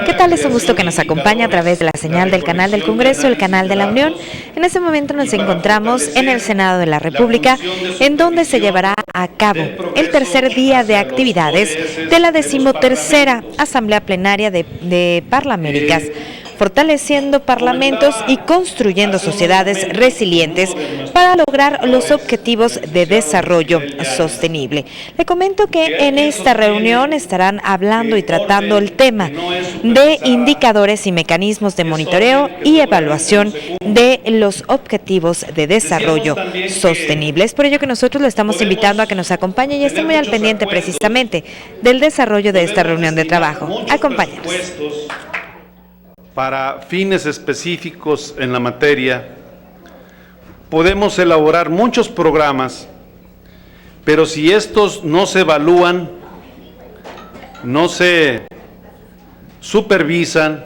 ¿Qué tal? Es un gusto que nos acompañe a través de la señal del canal del Congreso, el canal de la Unión. En este momento nos encontramos en el Senado de la República, en donde se llevará a cabo el tercer día de actividades de la 13ª Asamblea Plenaria de Parlaméricas, fortaleciendo parlamentos y construyendo sociedades resilientes para lograr los objetivos de desarrollo sostenible. Le comento que en esta reunión estarán hablando y tratando el tema de indicadores y mecanismos de monitoreo y evaluación de los objetivos de desarrollo sostenible. Es por ello que nosotros lo estamos invitando a que nos acompañe y esté muy al pendiente precisamente del desarrollo de esta reunión de trabajo. Acompáñanos. Para fines específicos en la materia, podemos elaborar muchos programas, pero si estos no se evalúan, no se supervisan,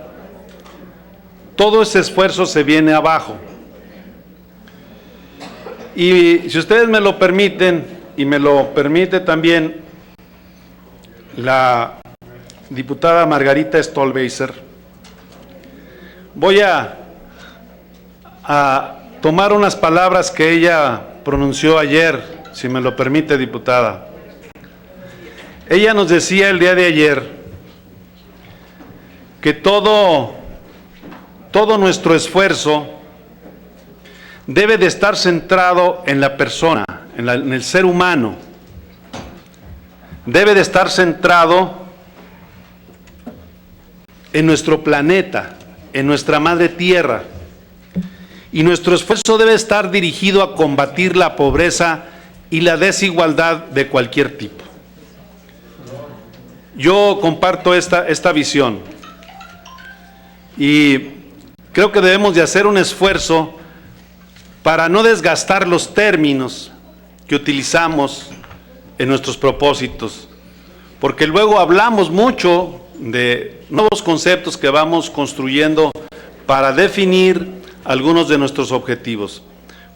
todo ese esfuerzo se viene abajo. Y si ustedes me lo permiten, y me lo permite también la diputada Margarita Stolbizer, voy a tomar unas palabras que ella pronunció ayer, si me lo permite, diputada. Ella nos decía el día de ayer que todo nuestro esfuerzo debe de estar centrado en la persona, en el ser humano. Debe de estar centrado en nuestro planeta, en nuestra madre tierra, y nuestro esfuerzo debe estar dirigido a combatir la pobreza y la desigualdad de cualquier tipo. Yo comparto esta visión y creo que debemos de hacer un esfuerzo para no desgastar los términos que utilizamos en nuestros propósitos, porque luego hablamos mucho de nuevos conceptos que vamos construyendo para definir algunos de nuestros objetivos.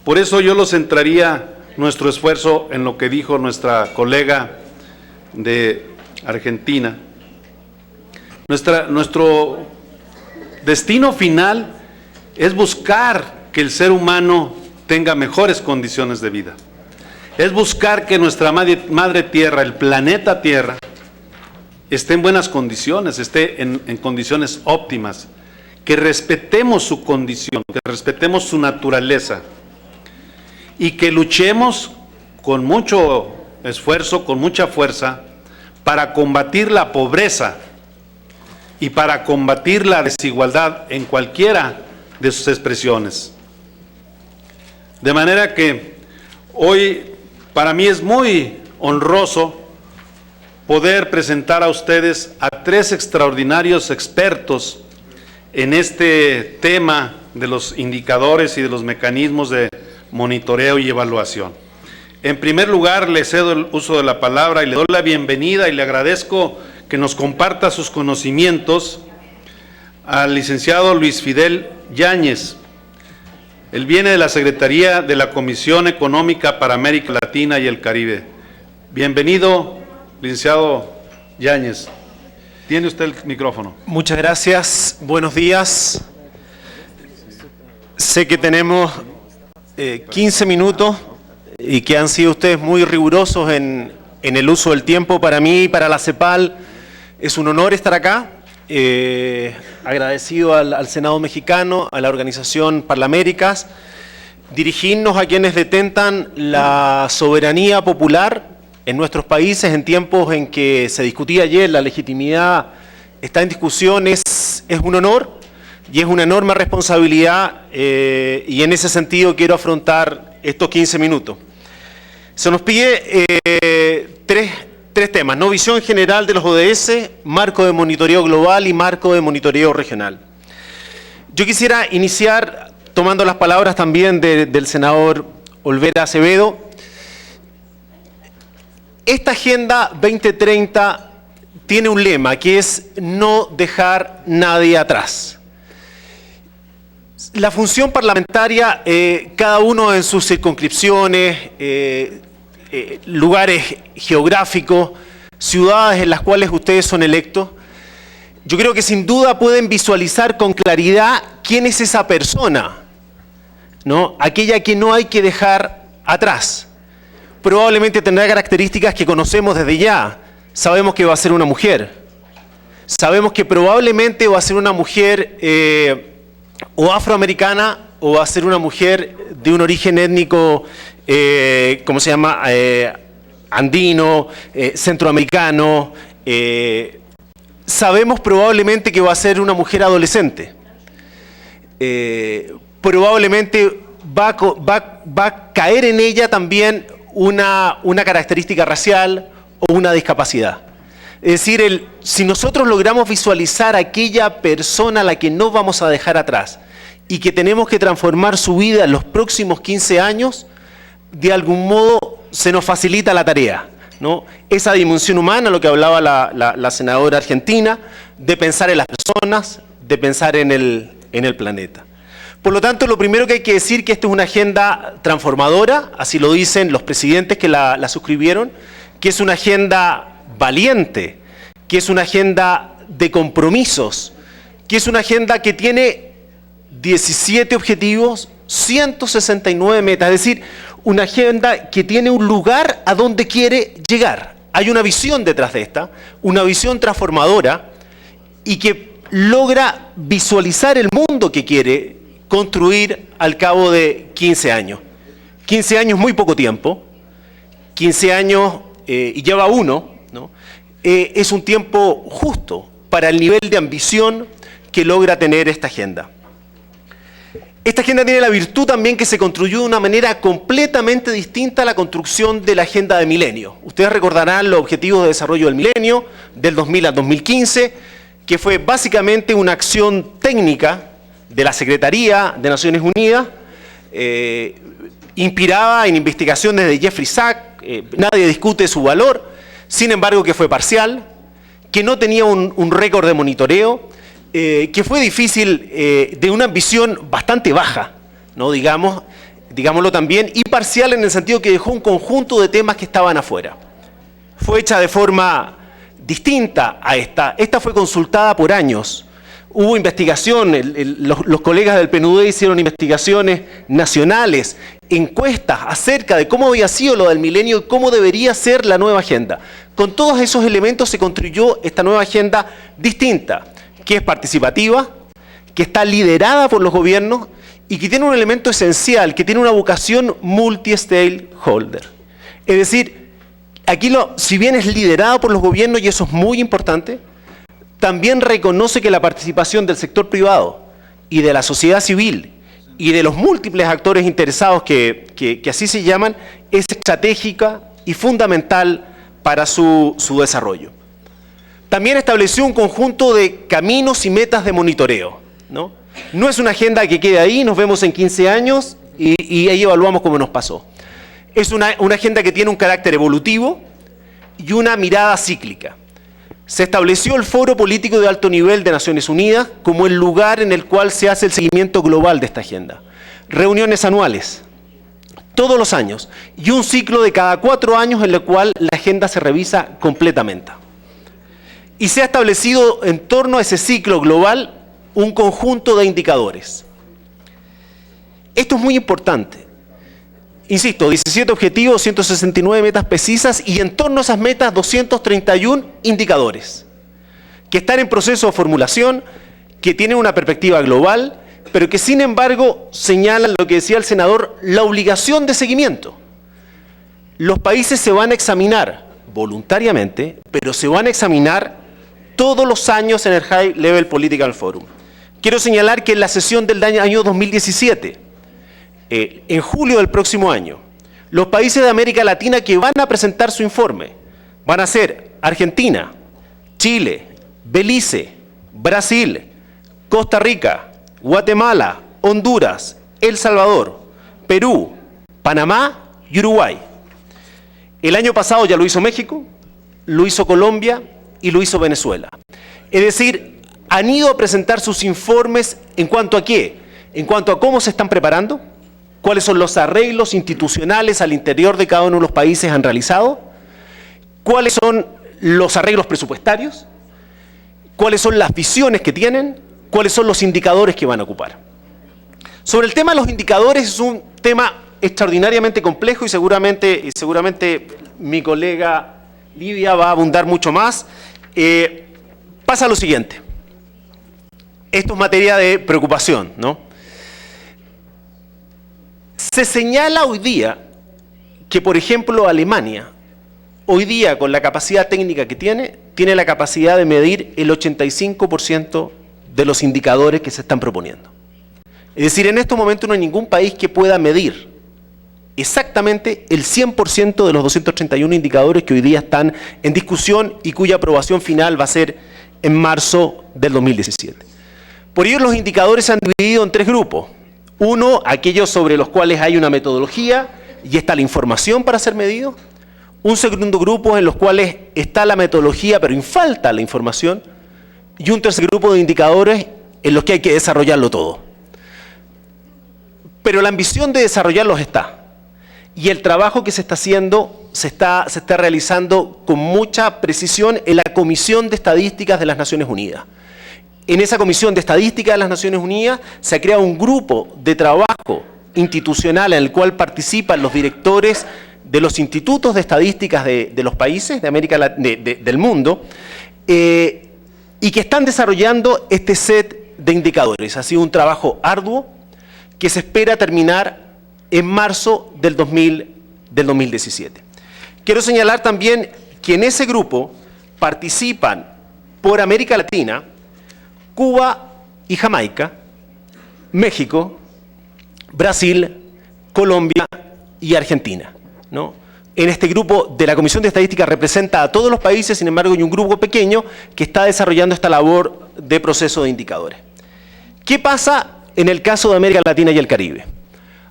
Por eso yo lo centraría nuestro esfuerzo en lo que dijo nuestra colega de Argentina. Nuestro destino final es buscar que el ser humano tenga mejores condiciones de vida. Es buscar que nuestra madre tierra, el planeta Tierra, esté en buenas condiciones, esté en condiciones óptimas, que respetemos su condición, que respetemos su naturaleza y que luchemos con mucho esfuerzo, con mucha fuerza, para combatir la pobreza y para combatir la desigualdad en cualquiera de sus expresiones. De manera que hoy para mí es muy honroso poder presentar a ustedes a tres extraordinarios expertos en este tema de los indicadores y de los mecanismos de monitoreo y evaluación. En primer lugar, le cedo el uso de la palabra y le doy la bienvenida y le agradezco que nos comparta sus conocimientos al licenciado Luis Fidel Yáñez. Él viene de la Secretaría de la Comisión Económica para América Latina y el Caribe. Bienvenido, licenciado Yáñez. Tiene usted el micrófono. Muchas gracias, buenos días. Sé que tenemos 15 minutos y que han sido ustedes muy rigurosos en el uso del tiempo. Para mí y para la CEPAL es un honor estar acá. Agradecido al Senado mexicano, a la organización Parlaméricas, dirigirnos a quienes detentan la soberanía popular en nuestros países en tiempos en que se discutía ayer la legitimidad está en discusión. Es un honor y es una enorme responsabilidad y en ese sentido quiero afrontar estos 15 minutos. Se nos pide tres temas, ¿no? Visión general de los ODS, marco de monitoreo global y marco de monitoreo regional. Yo quisiera iniciar tomando las palabras también del senador Olvera Acevedo. Esta Agenda 2030 tiene un lema que es no dejar nadie atrás. La función parlamentaria, cada uno en sus circunscripciones, lugares geográficos, ciudades en las cuales ustedes son electos, yo creo que sin duda pueden visualizar con claridad quién es esa persona, ¿no? Aquella que no hay que dejar atrás. Probablemente tendrá características que conocemos desde ya. Sabemos que va a ser una mujer. Sabemos que probablemente va a ser una mujer o afroamericana o va a ser una mujer de un origen étnico, ¿cómo se llama? Andino, centroamericano. Sabemos probablemente que va a ser una mujer adolescente. Probablemente va a caer en ella también una característica racial o una discapacidad. Es decir, si nosotros logramos visualizar a aquella persona a la que no vamos a dejar atrás y que tenemos que transformar su vida en los próximos 15 años, de algún modo se nos facilita la tarea, ¿no? Esa dimensión humana, lo que hablaba la senadora argentina, de pensar en las personas, de pensar en el planeta. Por lo tanto, lo primero que hay que decir es que esta es una agenda transformadora, así lo dicen los presidentes que la suscribieron, que es una agenda valiente, que es una agenda de compromisos, que es una agenda que tiene 17 objetivos, 169 metas, es decir, una agenda que tiene un lugar a donde quiere llegar. Hay una visión detrás de esta, una visión transformadora y que logra visualizar el mundo que quiere construir al cabo de 15 años. 15 años muy poco tiempo, 15 años y lleva uno, ¿no? Es un tiempo justo para el nivel de ambición que logra tener esta agenda. Esta agenda tiene la virtud también que se construyó de una manera completamente distinta a la construcción de la agenda de milenio. Ustedes recordarán los objetivos de desarrollo del milenio, del 2000 al 2015, que fue básicamente una acción técnica de la Secretaría de Naciones Unidas, inspirada en investigaciones de Jeffrey Sachs, nadie discute su valor, sin embargo que fue parcial, que no tenía un récord de monitoreo, que fue difícil, de una ambición bastante baja, ¿no? Digámoslo también, y parcial en el sentido que dejó un conjunto de temas que estaban afuera. Fue hecha de forma distinta a esta. Esta fue consultada por años. Hubo investigación, los colegas del PNUD hicieron investigaciones nacionales, encuestas acerca de cómo había sido lo del milenio y cómo debería ser la nueva agenda. Con todos esos elementos se construyó esta nueva agenda distinta, que es participativa, que está liderada por los gobiernos y que tiene un elemento esencial, que tiene una vocación multi-stakeholder. Es decir, aquí si bien es liderado por los gobiernos, y eso es muy importante, también reconoce que la participación del sector privado y de la sociedad civil y de los múltiples actores interesados que así se llaman, es estratégica y fundamental para su desarrollo. También estableció un conjunto de caminos y metas de monitoreo, ¿no? No es una agenda que quede ahí, nos vemos en 15 años y ahí evaluamos cómo nos pasó. Es una agenda que tiene un carácter evolutivo y una mirada cíclica. Se estableció el Foro Político de Alto Nivel de Naciones Unidas como el lugar en el cual se hace el seguimiento global de esta agenda. Reuniones anuales, todos los años, y un ciclo de cada 4 años en el cual la agenda se revisa completamente. Y se ha establecido en torno a ese ciclo global un conjunto de indicadores. Esto es muy importante. Insisto, 17 objetivos, 169 metas precisas y en torno a esas metas 231 indicadores que están en proceso de formulación, que tienen una perspectiva global, pero que sin embargo señalan lo que decía el senador, la obligación de seguimiento. Los países se van a examinar voluntariamente, pero se van a examinar todos los años en el High Level Political Forum. Quiero señalar que en la sesión del año 2017, en julio del próximo año, los países de América Latina que van a presentar su informe van a ser Argentina, Chile, Belice, Brasil, Costa Rica, Guatemala, Honduras, El Salvador, Perú, Panamá y Uruguay. El año pasado ya lo hizo México, lo hizo Colombia y lo hizo Venezuela. Es decir, han ido a presentar sus informes en cuanto a qué, en cuanto a cómo se están preparando, cuáles son los arreglos institucionales al interior de cada uno de los países han realizado, cuáles son los arreglos presupuestarios, cuáles son las visiones que tienen, cuáles son los indicadores que van a ocupar. Sobre el tema de los indicadores es un tema extraordinariamente complejo y seguramente mi colega Livia va a abundar mucho más. Pasa lo siguiente. Esto es materia de preocupación, ¿no? Se señala hoy día que, por ejemplo, Alemania, hoy día con la capacidad técnica que tiene la capacidad de medir el 85% de los indicadores que se están proponiendo. Es decir, en estos momentos no hay ningún país que pueda medir exactamente el 100% de los 231 indicadores que hoy día están en discusión y cuya aprobación final va a ser en marzo del 2017. Por ello, los indicadores se han dividido en tres grupos. Uno, aquellos sobre los cuales hay una metodología y está la información para ser medido. Un segundo grupo en los cuales está la metodología pero falta la información. Y un tercer grupo de indicadores en los que hay que desarrollarlo todo. Pero la ambición de desarrollarlos está. Y el trabajo que se está haciendo se está realizando con mucha precisión en la Comisión de Estadísticas de las Naciones Unidas. En esa Comisión de Estadística de las Naciones Unidas se ha creado un grupo de trabajo institucional en el cual participan los directores de los institutos de estadísticas de los países de América del mundo y que están desarrollando este set de indicadores. Ha sido un trabajo arduo que se espera terminar en marzo del 2017. Quiero señalar también que en ese grupo participan por América Latina Cuba y Jamaica, México, Brasil, Colombia y Argentina, ¿no? En este grupo de la Comisión de Estadística representa a todos los países, sin embargo hay un grupo pequeño que está desarrollando esta labor de proceso de indicadores. ¿Qué pasa en el caso de América Latina y el Caribe?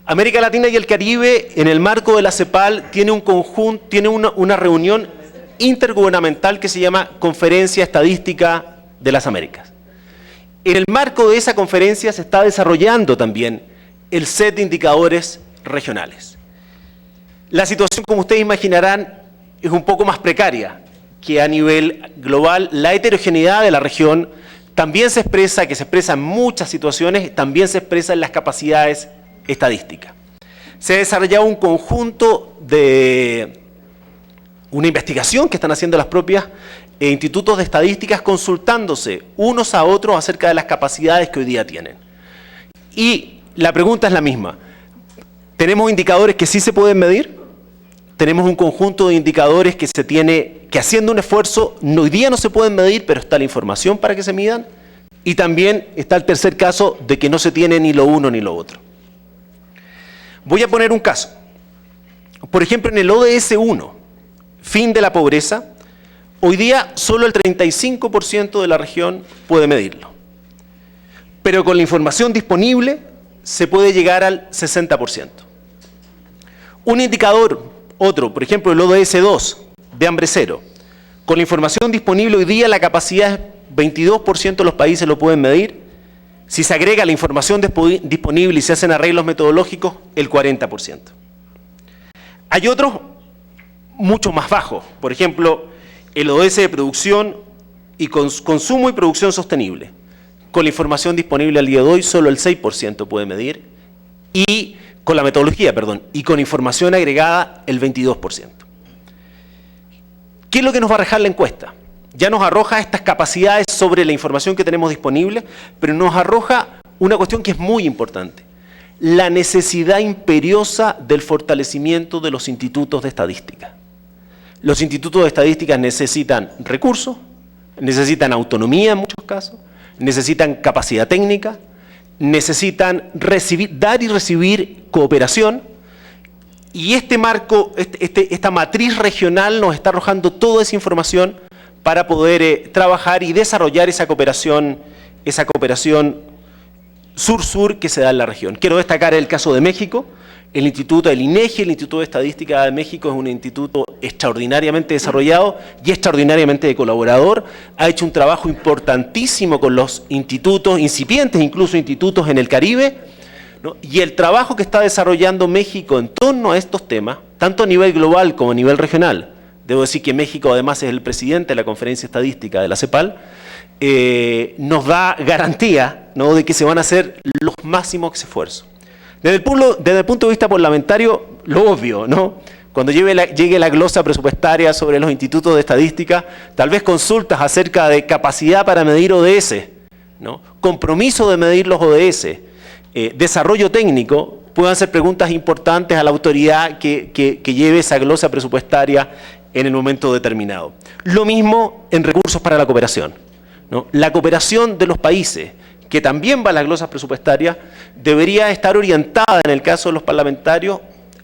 América Latina y el Caribe, en el marco de la CEPAL, tiene una reunión intergubernamental que se llama Conferencia Estadística de las Américas. En el marco de esa conferencia se está desarrollando también el set de indicadores regionales. La situación, como ustedes imaginarán, es un poco más precaria que a nivel global. La heterogeneidad de la región también se expresa en muchas situaciones, también se expresa en las capacidades estadísticas. Se ha desarrollado un conjunto de una investigación que están haciendo las propias institutos de estadísticas consultándose unos a otros acerca de las capacidades que hoy día tienen. Y la pregunta es la misma. ¿Tenemos indicadores que sí se pueden medir? Tenemos un conjunto de indicadores que haciendo un esfuerzo, hoy día no se pueden medir, pero está la información para que se midan. Y también está el tercer caso de que no se tiene ni lo uno ni lo otro. Voy a poner un caso. Por ejemplo, en el ODS 1, fin de la pobreza, hoy día solo el 35% de la región puede medirlo. Pero con la información disponible se puede llegar al 60%. Un indicador, otro, por ejemplo el ODS 2 de hambre cero. Con la información disponible hoy día la capacidad es 22% de los países lo pueden medir. Si se agrega la información disponible y se hacen arreglos metodológicos, el 40%. Hay otros mucho más bajos, por ejemplo, el ODS de producción y consumo y producción sostenible. Con la información disponible al día de hoy, solo el 6% puede medir, y con la metodología, y con información agregada, el 22%. ¿Qué es lo que nos va a arrojar la encuesta? Ya nos arroja estas capacidades sobre la información que tenemos disponible, pero nos arroja una cuestión que es muy importante. La necesidad imperiosa del fortalecimiento de los institutos de estadística. Los institutos de estadística necesitan recursos, necesitan autonomía en muchos casos, necesitan capacidad técnica, necesitan dar y recibir cooperación, y este marco, esta matriz regional nos está arrojando toda esa información para poder trabajar y desarrollar esa cooperación sur-sur que se da en la región. Quiero destacar el caso de México. El Instituto del INEGI, el Instituto de Estadística de México, es un instituto extraordinariamente desarrollado y extraordinariamente colaborador. Ha hecho un trabajo importantísimo con los institutos, incipientes incluso institutos en el Caribe, ¿no? Y el trabajo que está desarrollando México en torno a estos temas, tanto a nivel global como a nivel regional. Debo decir que México además es el presidente de la Conferencia Estadística de la CEPAL. nos da garantía, ¿no?, de que se van a hacer los máximos esfuerzos. Desde el punto de vista parlamentario, lo obvio, ¿no? Cuando llegue la glosa presupuestaria sobre los institutos de estadística, tal vez consultas acerca de capacidad para medir ODS, ¿no?, compromiso de medir los ODS, desarrollo técnico, puedan ser preguntas importantes a la autoridad que lleve esa glosa presupuestaria en el momento determinado. Lo mismo en recursos para la cooperación, ¿no? La cooperación de los países, que también va a las glosas presupuestarias, debería estar orientada, en el caso de los parlamentarios,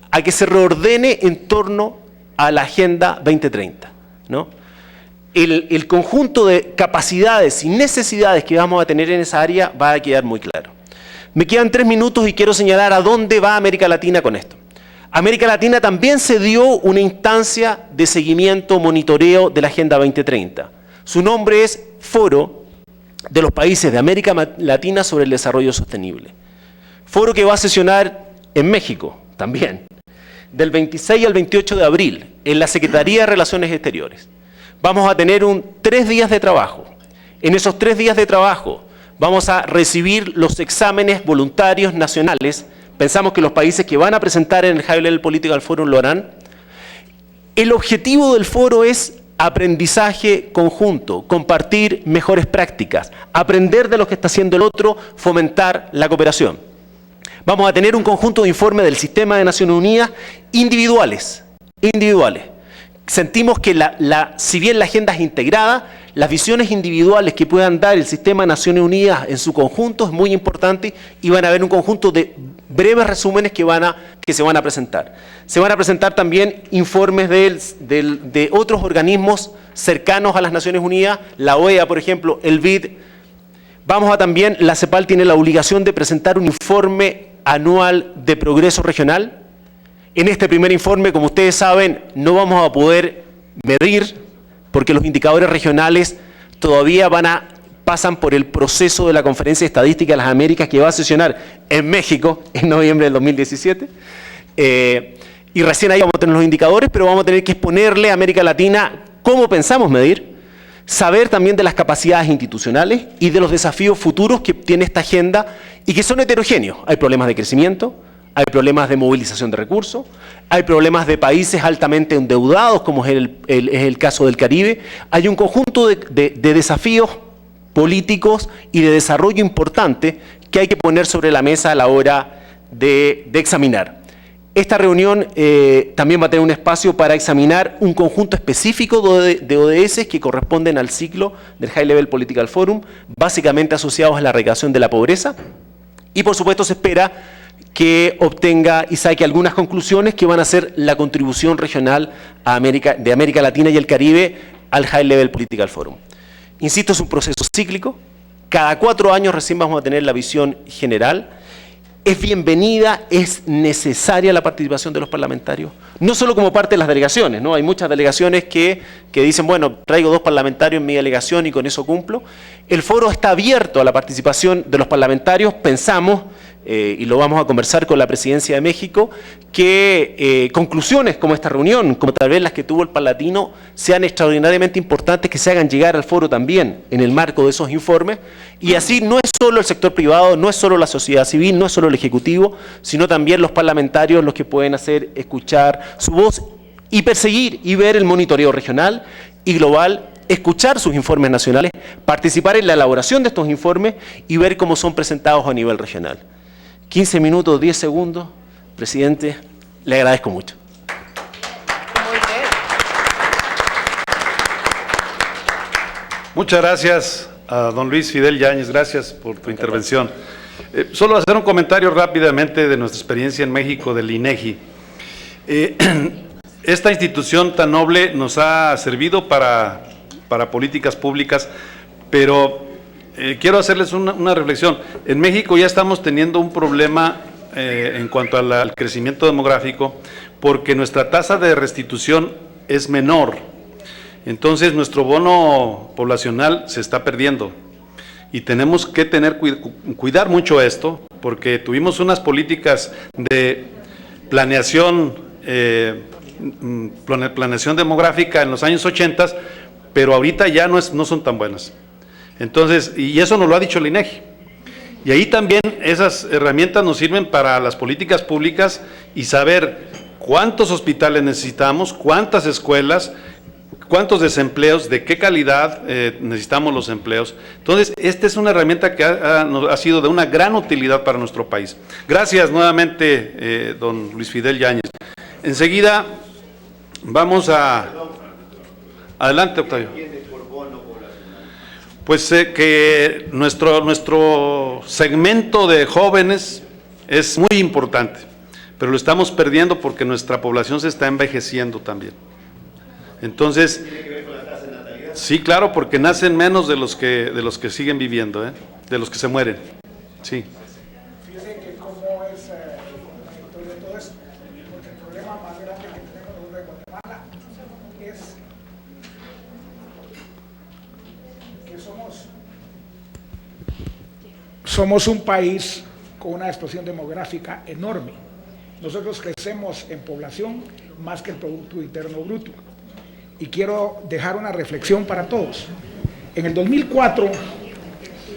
a que se reordene en torno a la Agenda 2030, ¿no? El conjunto de capacidades y necesidades que vamos a tener en esa área va a quedar muy claro. Me quedan 3 minutos y quiero señalar a dónde va América Latina con esto. América Latina también se dio una instancia de seguimiento, monitoreo de la Agenda 2030. Su nombre es Foro de los Países de América Latina sobre el Desarrollo Sostenible. Foro que va a sesionar en México también, del 26 al 28 de abril, en la Secretaría de Relaciones Exteriores. Vamos a tener 3 días de trabajo. En esos 3 días de trabajo vamos a recibir los exámenes voluntarios nacionales. Pensamos que los países que van a presentar en el High Level Political Forum lo harán. El objetivo del foro es aprendizaje conjunto, compartir mejores prácticas, aprender de lo que está haciendo el otro, fomentar la cooperación. Vamos a tener un conjunto de informes del Sistema de Naciones Unidas individuales. Sentimos que si bien la agenda es integrada, las visiones individuales que puedan dar el Sistema de Naciones Unidas en su conjunto es muy importante y van a haber un conjunto de breves resúmenes que se van a presentar. Se van a presentar también informes de otros organismos cercanos a las Naciones Unidas, la OEA, por ejemplo, el BID. La CEPAL tiene la obligación de presentar un informe anual de progreso regional. En este primer informe, como ustedes saben, no vamos a poder medir, porque los indicadores regionales todavía pasan por el proceso de la Conferencia de Estadística de las Américas, que va a sesionar en México en noviembre del 2017. Y recién ahí vamos a tener los indicadores, pero vamos a tener que exponerle a América Latina cómo pensamos medir, saber también de las capacidades institucionales y de los desafíos futuros que tiene esta agenda y que son heterogéneos. Hay problemas de crecimiento, hay problemas de movilización de recursos, hay problemas de países altamente endeudados, como es el caso del Caribe. Hay un conjunto de desafíos políticos y de desarrollo importante que hay que poner sobre la mesa a la hora de examinar. Esta reunión también va a tener un espacio para examinar un conjunto específico de ODS que corresponden al ciclo del High Level Political Forum, básicamente asociados a la erradicación de la pobreza. Y por supuesto se espera que obtenga y saque algunas conclusiones que van a ser la contribución regional de América Latina y el Caribe al High Level Political Forum. Insisto, es un proceso cíclico. Cada 4 años recién vamos a tener la visión general. Es bienvenida, es necesaria la participación de los parlamentarios, no solo como parte de las delegaciones, ¿no? Hay muchas delegaciones que dicen, bueno, traigo 2 parlamentarios en mi delegación y con eso cumplo. El foro está abierto a la participación de los parlamentarios. Pensamos, y lo vamos a conversar con la Presidencia de México, que conclusiones como esta reunión, como tal vez las que tuvo el Palatino, sean extraordinariamente importantes, que se hagan llegar al foro también en el marco de esos informes, y así no es solo el sector privado, no es solo la sociedad civil, no es solo el Ejecutivo, sino también los parlamentarios los que pueden hacer escuchar su voz y perseguir y ver el monitoreo regional y global, escuchar sus informes nacionales, participar en la elaboración de estos informes y ver cómo son presentados a nivel regional. 15 minutos, 10 segundos. Presidente, le agradezco mucho. Muchas gracias a don Luis Fidel Yáñez, gracias por tu intervención. Solo hacer un comentario rápidamente de nuestra experiencia en México del INEGI. Esta institución tan noble nos ha servido para políticas públicas, pero quiero hacerles una reflexión. En México ya estamos teniendo un problema en cuanto al crecimiento demográfico, porque nuestra tasa de restitución es menor. Entonces nuestro bono poblacional se está perdiendo y tenemos que cuidar mucho esto, porque tuvimos unas políticas de planeación demográfica en los años 80, pero ahorita ya no son tan buenas. Entonces, y eso nos lo ha dicho el INEGI. Y ahí también esas herramientas nos sirven para las políticas públicas y saber cuántos hospitales necesitamos, cuántas escuelas, cuántos desempleos, de qué calidad necesitamos los empleos. Entonces, esta es una herramienta que ha sido de una gran utilidad para nuestro país. Gracias nuevamente, don Luis Fidel Yáñez. Enseguida vamos a... Adelante, Octavio. Pues que nuestro segmento de jóvenes es muy importante, pero lo estamos perdiendo porque nuestra población se está envejeciendo también. Entonces, sí, claro, porque nacen menos de los que siguen viviendo, de los que se mueren. Sí. Fíjense que cómo es todo esto, porque el problema más grande que tenemos nosotros en Guatemala es que somos un país con una explosión demográfica enorme. Nosotros crecemos en población más que el Producto Interno Bruto. Y quiero dejar una reflexión para todos. En el 2004,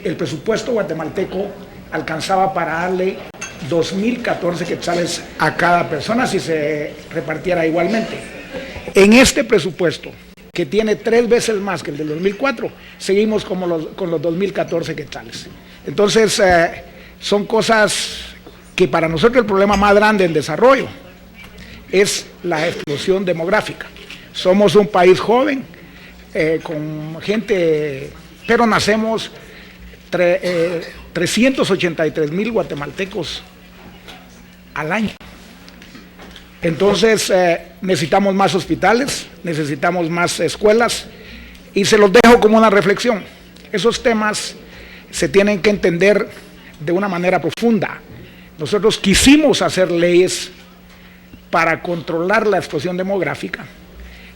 el presupuesto guatemalteco alcanzaba para darle 2.014 quetzales a cada persona si se repartiera igualmente. En este presupuesto, que tiene 3 veces más que el del 2004, seguimos con los 2.014 quetzales. Entonces, son cosas que para nosotros el problema más grande en desarrollo es la explosión demográfica. Somos un país joven, con gente, pero nacemos 383,000 guatemaltecos al año. Entonces, necesitamos más hospitales, necesitamos más escuelas, y se los dejo como una reflexión. Esos temas se tienen que entender de una manera profunda. Nosotros quisimos hacer leyes para controlar la explosión demográfica,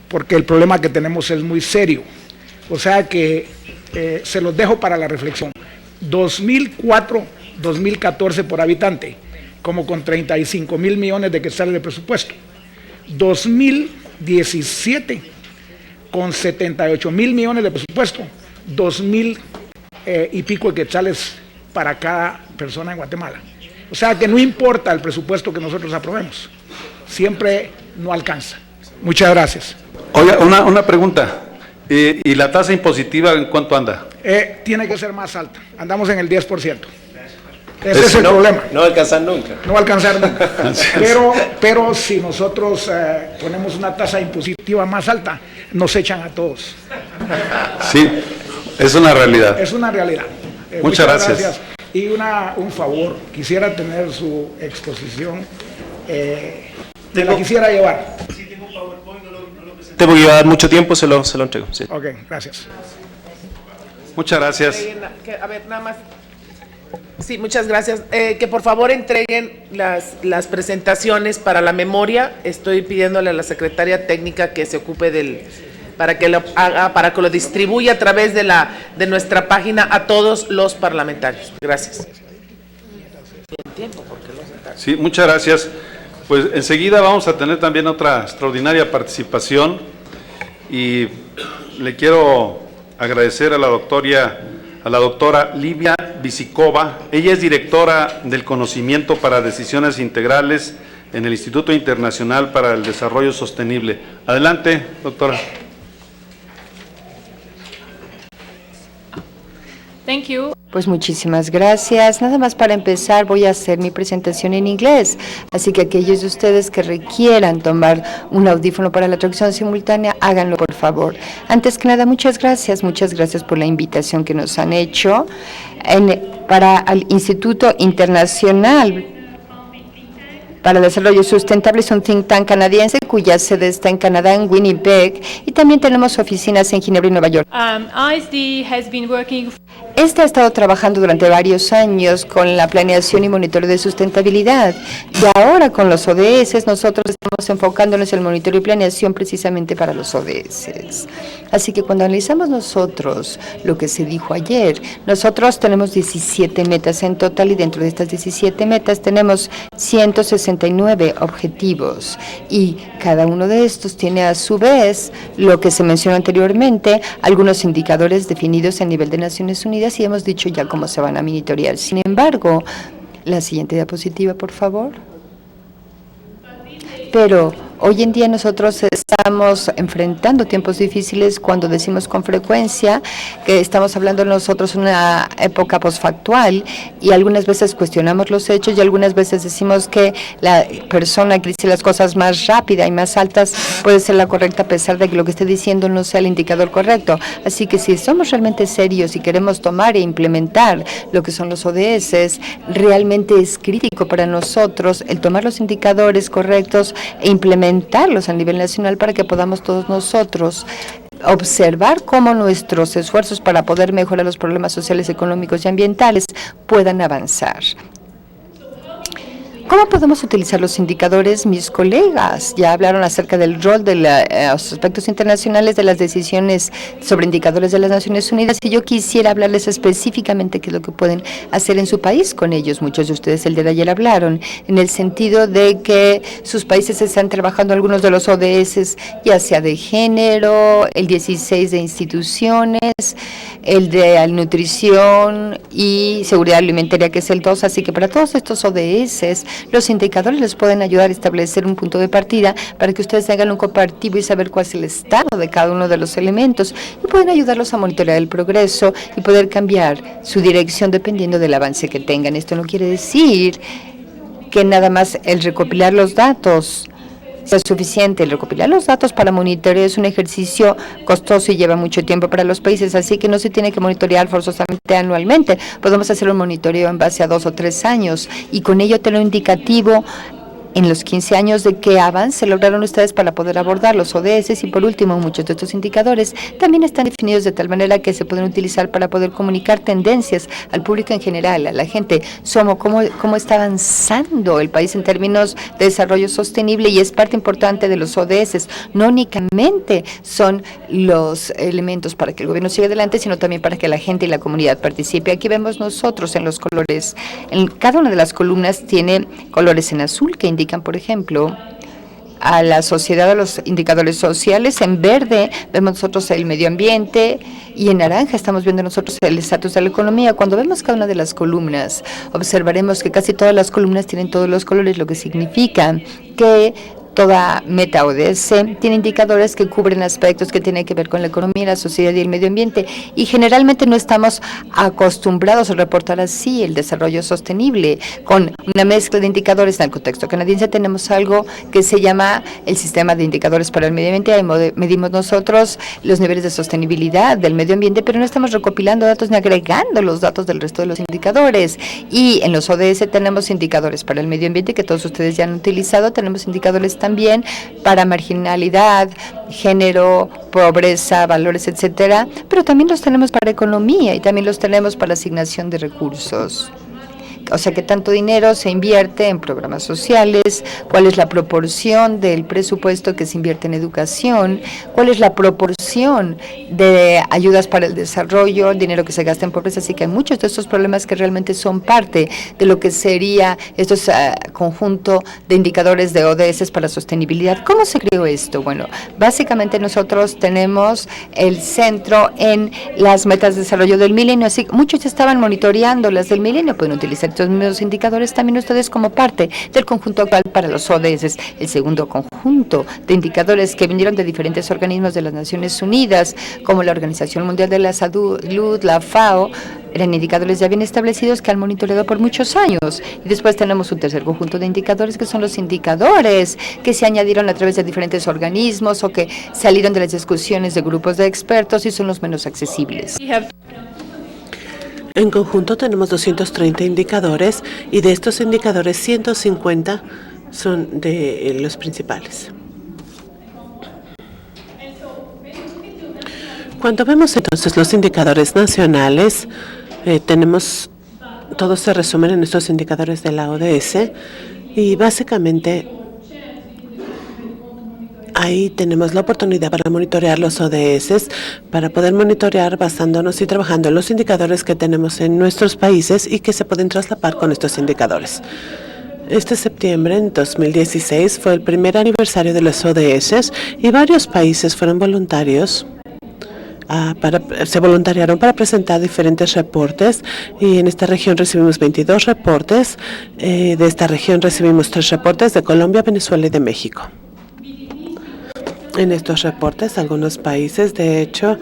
porque el problema que tenemos es muy serio. O sea que se los dejo para la reflexión. 2004-2014 por habitante, como con 35,000 millones de quetzales de presupuesto. 2017, con 78,000 millones de presupuesto, 2,000 y pico de quetzales para cada persona en Guatemala. O sea que no importa el presupuesto que nosotros aprobemos, siempre no alcanza. Muchas gracias. Oiga, una pregunta. ¿Y la tasa impositiva en cuánto anda? Tiene que ser más alta. Andamos en el 10%. Ese es el problema. No va a alcanzar nunca. No va a alcanzar nunca. Pero si nosotros ponemos una tasa impositiva más alta, nos echan a todos. Sí, es una realidad. Es una realidad. Muchas gracias. Y un favor, quisiera tener su exposición, me la quisiera llevar. Te voy a dar mucho tiempo, se lo entrego. Sí. Ok, gracias. Muchas gracias. A ver, nada más. Sí, muchas gracias. Que por favor entreguen las presentaciones para la memoria. Estoy pidiéndole a la secretaria técnica que se ocupe para que lo haga, para que lo distribuya a través de nuestra página a todos los parlamentarios. Gracias. Sí, muchas gracias. Pues enseguida vamos a tener también otra extraordinaria participación y le quiero agradecer a la doctora Livia Visikova. Ella es directora del Conocimiento para Decisiones Integrales en el Instituto Internacional para el Desarrollo Sostenible. Adelante, doctora. Thank you. Pues muchísimas gracias. Nada más para empezar voy a hacer mi presentación en inglés, así que aquellos de ustedes que requieran tomar un audífono para la traducción simultánea, háganlo por favor. Antes que nada, muchas gracias por la invitación que nos han hecho para el Instituto Internacional para el Desarrollo Sustentable. Es un think tank canadiense cuya sede está en Canadá, en Winnipeg, y también tenemos oficinas en Ginebra y Nueva York. ISD has been working. Este ha estado trabajando durante varios años con la planeación y monitoreo de sustentabilidad, y ahora con los ODS nosotros estamos enfocándonos en el monitoreo y planeación precisamente para los ODS. Así que cuando analizamos nosotros lo que se dijo ayer, nosotros tenemos 17 metas en total, y dentro de estas 17 metas tenemos 160 69 objetivos y cada uno de estos tiene a su vez lo que se mencionó anteriormente, algunos indicadores definidos a nivel de Naciones Unidas y hemos dicho ya cómo se van a monitorear. Sin embargo, la siguiente diapositiva, por favor. Pero hoy en día nosotros estamos enfrentando tiempos difíciles cuando decimos con frecuencia que estamos hablando nosotros una época posfactual y algunas veces cuestionamos los hechos y algunas veces decimos que la persona que dice las cosas más rápida y más altas puede ser la correcta a pesar de que lo que esté diciendo no sea el indicador correcto. Así que si somos realmente serios y queremos tomar e implementar lo que son los ODS, realmente es crítico para nosotros el tomar los indicadores correctos e implementarlos a nivel nacional para que podamos todos nosotros observar cómo nuestros esfuerzos para poder mejorar los problemas sociales, económicos y ambientales puedan avanzar. ¿Cómo podemos utilizar los indicadores? Mis colegas ya hablaron acerca del rol de los aspectos internacionales de las decisiones sobre indicadores de las Naciones Unidas y yo quisiera hablarles específicamente qué es lo que pueden hacer en su país con ellos. Muchos de ustedes el día de ayer hablaron en el sentido de que sus países están trabajando algunos de los ODS, ya sea de género, el 16 de instituciones, el de nutrición y seguridad alimentaria, que es el 2. Así que para todos estos ODS, los indicadores les pueden ayudar a establecer un punto de partida para que ustedes hagan un comparativo y saber cuál es el estado de cada uno de los elementos y pueden ayudarlos a monitorear el progreso y poder cambiar su dirección dependiendo del avance que tengan. Esto no quiere decir que nada más el recopilar los datos sea suficiente. El recopilar los datos para monitorear es un ejercicio costoso y lleva mucho tiempo para los países, así que no se tiene que monitorear forzosamente anualmente. Podemos hacer un monitoreo en base a 2 o 3 años y con ello tener un indicativo en los 15 años de qué avance lograron ustedes para poder abordar los ODS y por último muchos de estos indicadores también están definidos de tal manera que se pueden utilizar para poder comunicar tendencias al público en general, a la gente, cómo está avanzando el país en términos de desarrollo sostenible y es parte importante de los ODS. No únicamente son los elementos para que el gobierno siga adelante, sino también para que la gente y la comunidad participe. Aquí vemos nosotros en los colores, en cada una de las columnas tiene colores en azul que indican, por ejemplo, a la sociedad, a los indicadores sociales. En verde vemos nosotros el medio ambiente y en naranja estamos viendo nosotros el estatus de la economía. Cuando vemos cada una de las columnas, observaremos que casi todas las columnas tienen todos los colores, lo que significa que toda meta ODS tiene indicadores que cubren aspectos que tienen que ver con la economía, la sociedad y el medio ambiente. Y generalmente no estamos acostumbrados a reportar así el desarrollo sostenible. Con una mezcla de indicadores en el contexto canadiense tenemos algo que se llama el sistema de indicadores para el medio ambiente. Ahí medimos nosotros los niveles de sostenibilidad del medio ambiente, pero no estamos recopilando datos ni agregando los datos del resto de los indicadores. Y en los ODS tenemos indicadores para el medio ambiente que todos ustedes ya han utilizado. Tenemos indicadores también para marginalidad, género, pobreza, valores, etcétera, pero también los tenemos para economía y también los tenemos para asignación de recursos. O sea, que tanto dinero se invierte en programas sociales, cuál es la proporción del presupuesto que se invierte en educación, cuál es la proporción de ayudas para el desarrollo, dinero que se gasta en pobreza. Así que hay muchos de estos problemas que realmente son parte de lo que sería estos conjunto de indicadores de ODS para sostenibilidad. ¿Cómo se creó esto? Bueno, básicamente nosotros tenemos el centro en las metas de desarrollo del milenio, así que muchos estaban monitoreando las del milenio, pueden utilizar estos mismos indicadores también ustedes como parte del conjunto actual para los ODS. El segundo conjunto de indicadores que vinieron de diferentes organismos de las Naciones Unidas, como la Organización Mundial de la Salud, la FAO, eran indicadores ya bien establecidos que han monitoreado por muchos años. Y después tenemos un tercer conjunto de indicadores que son los indicadores que se añadieron a través de diferentes organismos o que salieron de las discusiones de grupos de expertos y son los menos accesibles. En conjunto tenemos 230 indicadores y de estos indicadores 150 son de los principales. Cuando vemos entonces los indicadores nacionales, todos se resumen en estos indicadores de la ODS y básicamente ahí tenemos la oportunidad para monitorear los ODS, para poder monitorear basándonos y trabajando en los indicadores que tenemos en nuestros países y que se pueden traslapar con estos indicadores. Este septiembre, en 2016, fue el primer aniversario de las ODS y varios países fueron voluntarios. Se voluntariaron para presentar diferentes reportes y en esta región recibimos 22 reportes. De esta región recibimos 3 reportes de Colombia, Venezuela y de México. En estos reportes, algunos países, de hecho,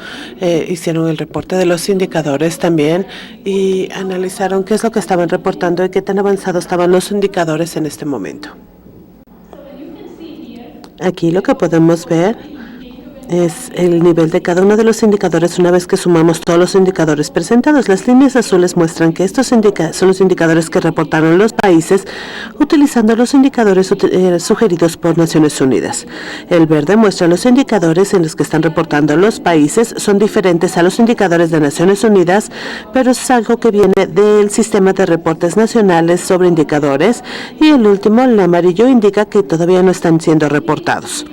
hicieron el reporte de los indicadores también y analizaron qué es lo que estaban reportando y qué tan avanzados estaban los indicadores en este momento. Aquí lo que podemos ver es el nivel de cada uno de los indicadores una vez que sumamos todos los indicadores presentados. Las líneas azules muestran que estos son los indicadores que reportaron los países utilizando los indicadores sugeridos por Naciones Unidas. El verde muestra los indicadores en los que están reportando los países. Son diferentes a los indicadores de Naciones Unidas, pero es algo que viene del sistema de reportes nacionales sobre indicadores. Y el último, el amarillo, indica que todavía no están siendo reportados.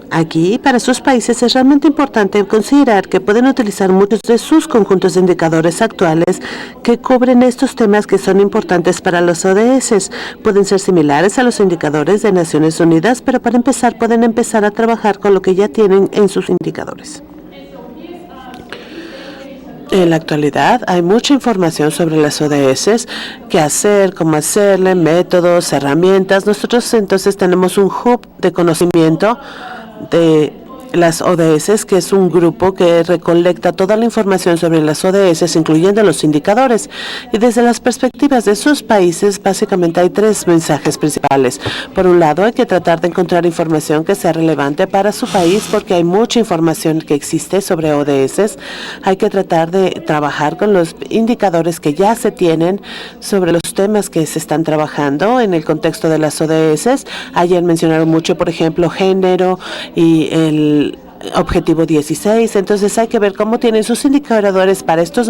Aquí, para sus países, es realmente importante considerar que pueden utilizar muchos de sus conjuntos de indicadores actuales que cubren estos temas que son importantes para los ODS. Pueden ser similares a los indicadores de Naciones Unidas, pero para empezar, pueden empezar a trabajar con lo que ya tienen en sus indicadores. En la actualidad hay mucha información sobre las ODS, qué hacer, cómo hacerle, métodos, herramientas. Nosotros entonces tenemos un hub de conocimiento de las ODS, que es un grupo que recolecta toda la información sobre las ODS, incluyendo los indicadores. Y desde las perspectivas de sus países, básicamente hay 3 mensajes principales. Por un lado, hay que tratar de encontrar información que sea relevante para su país, porque hay mucha información que existe sobre ODS. Hay que tratar de trabajar con los indicadores que ya se tienen sobre los temas que se están trabajando en el contexto de las ODS. Ayer mencionaron mucho, por ejemplo, género y el objetivo 16, entonces hay que ver cómo tienen sus indicadores para estos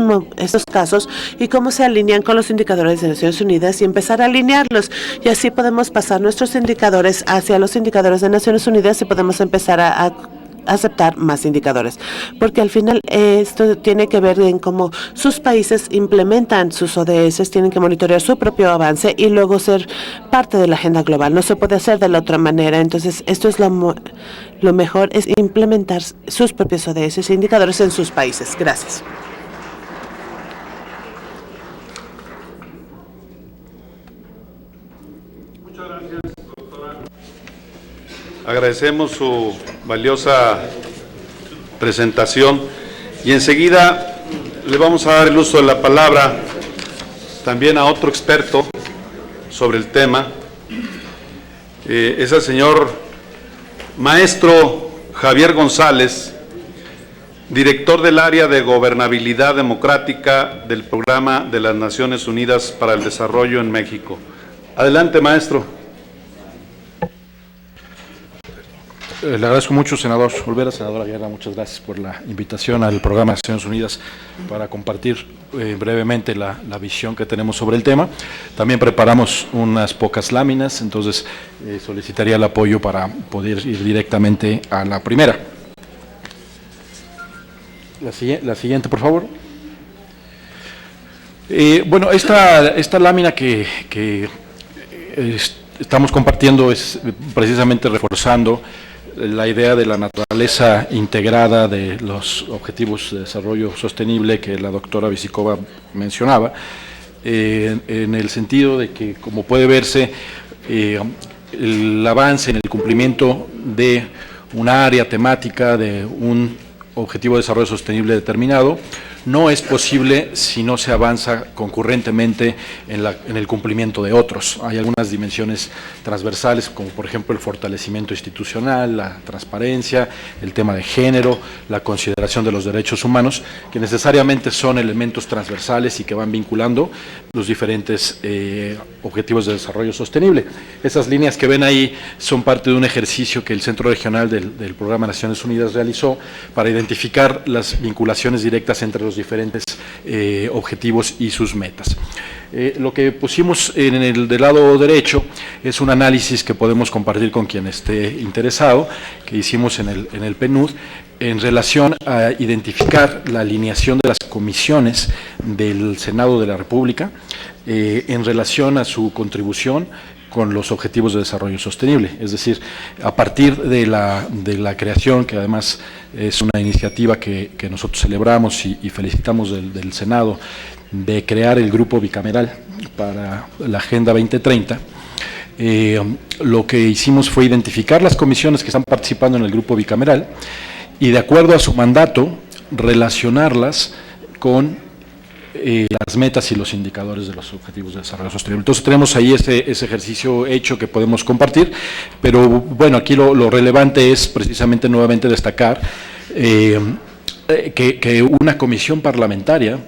casos y cómo se alinean con los indicadores de Naciones Unidas y empezar a alinearlos. Y así podemos pasar nuestros indicadores hacia los indicadores de Naciones Unidas y podemos empezar a aceptar más indicadores, porque al final esto tiene que ver en cómo sus países implementan sus ODS, tienen que monitorear su propio avance y luego ser parte de la agenda global. No se puede hacer de la otra manera, entonces esto es lo mejor es implementar sus propios ODS e indicadores en sus países. Gracias. Muchas gracias, doctora. Agradecemos su valiosa presentación y enseguida le vamos a dar el uso de la palabra también a otro experto sobre el tema. Es el señor maestro Javier González, director del área de gobernabilidad democrática del Programa de las Naciones Unidas para el Desarrollo en México. Adelante, maestro. Le agradezco mucho, senador Olvera, senadora Guerra, muchas gracias por la invitación al programa de Naciones Unidas para compartir brevemente la visión que tenemos sobre el tema. También preparamos unas pocas láminas, entonces solicitaría el apoyo para poder ir directamente a la primera. La siguiente, por favor. Bueno, esta lámina que estamos compartiendo es precisamente reforzando la idea de la naturaleza integrada de los objetivos de desarrollo sostenible que la doctora Visikova mencionaba, en el sentido de que, como puede verse, el avance en el cumplimiento de una área temática de un objetivo de desarrollo sostenible determinado no es posible si no se avanza concurrentemente en el cumplimiento de otros. Hay algunas dimensiones transversales, como por ejemplo el fortalecimiento institucional, la transparencia, el tema de género, la consideración de los derechos humanos, que necesariamente son elementos transversales y que van vinculando los diferentes objetivos de desarrollo sostenible. Esas líneas que ven ahí son parte de un ejercicio que el Centro Regional del Programa de Naciones Unidas realizó para identificar las vinculaciones directas entre los diferentes objetivos y sus metas. Lo que pusimos del lado derecho es un análisis que podemos compartir con quien esté interesado, que hicimos en el PNUD, en relación a identificar la alineación de las comisiones del Senado de la República en relación a su contribución con los objetivos de desarrollo sostenible. Es decir, a partir de la creación, que además es una iniciativa que nosotros celebramos y felicitamos del Senado, de crear el grupo bicameral para la Agenda 2030, lo que hicimos fue identificar las comisiones que están participando en el grupo bicameral y, de acuerdo a su mandato, relacionarlas con las metas y los indicadores de los objetivos de desarrollo sostenible. Entonces tenemos ahí ese ejercicio hecho que podemos compartir, pero bueno, aquí lo relevante es precisamente nuevamente destacar que una comisión parlamentaria,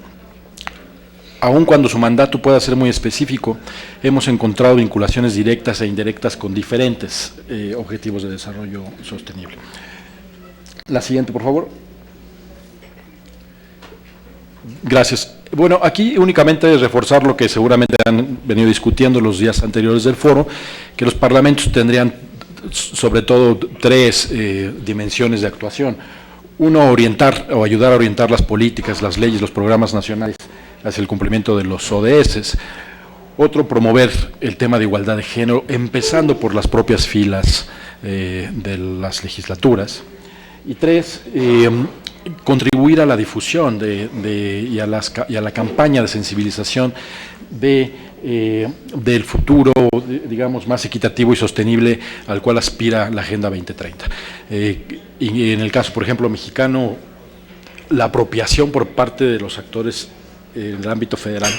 aun cuando su mandato pueda ser muy específico, hemos encontrado vinculaciones directas e indirectas con diferentes objetivos de desarrollo sostenible. La siguiente, por favor. Gracias. Bueno, aquí únicamente es reforzar lo que seguramente han venido discutiendo los días anteriores del foro, que los parlamentos tendrían sobre todo tres dimensiones de actuación. Uno, orientar o ayudar a orientar las políticas, las leyes, los programas nacionales hacia el cumplimiento de los ODS. Otro, promover el tema de igualdad de género, empezando por las propias filas de las legislaturas. Y tres, contribuir a la difusión y a la campaña de sensibilización del futuro, digamos, más equitativo y sostenible al cual aspira la Agenda 2030. Y en el caso, por ejemplo, mexicano, la apropiación por parte de los actores en el ámbito federal,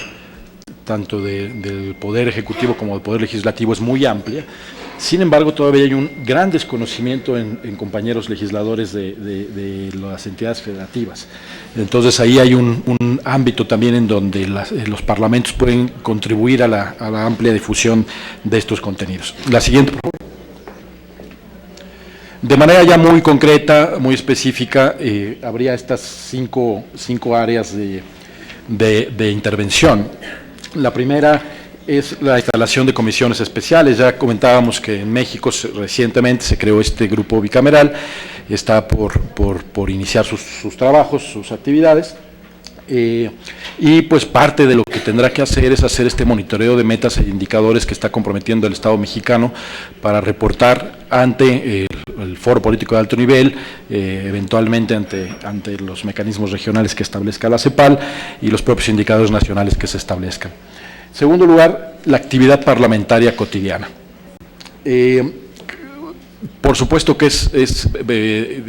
tanto del Poder Ejecutivo como del Poder Legislativo, es muy amplia. Sin embargo, todavía hay un gran desconocimiento en compañeros legisladores de las entidades federativas. Entonces, ahí hay un ámbito también en donde los parlamentos pueden contribuir a la amplia difusión de estos contenidos. La siguiente, por favor. De manera ya muy concreta, muy específica, habría estas cinco áreas de intervención. La primera es la instalación de comisiones especiales. Ya comentábamos que en México recientemente se creó este grupo bicameral, está por iniciar sus trabajos, sus actividades, y pues parte de lo que tendrá que hacer es hacer este monitoreo de metas e indicadores que está comprometiendo el Estado mexicano para reportar ante el Foro Político de Alto Nivel, eventualmente ante los mecanismos regionales que establezca la CEPAL y los propios indicadores nacionales que se establezcan. En segundo lugar, la actividad parlamentaria cotidiana. Por supuesto que es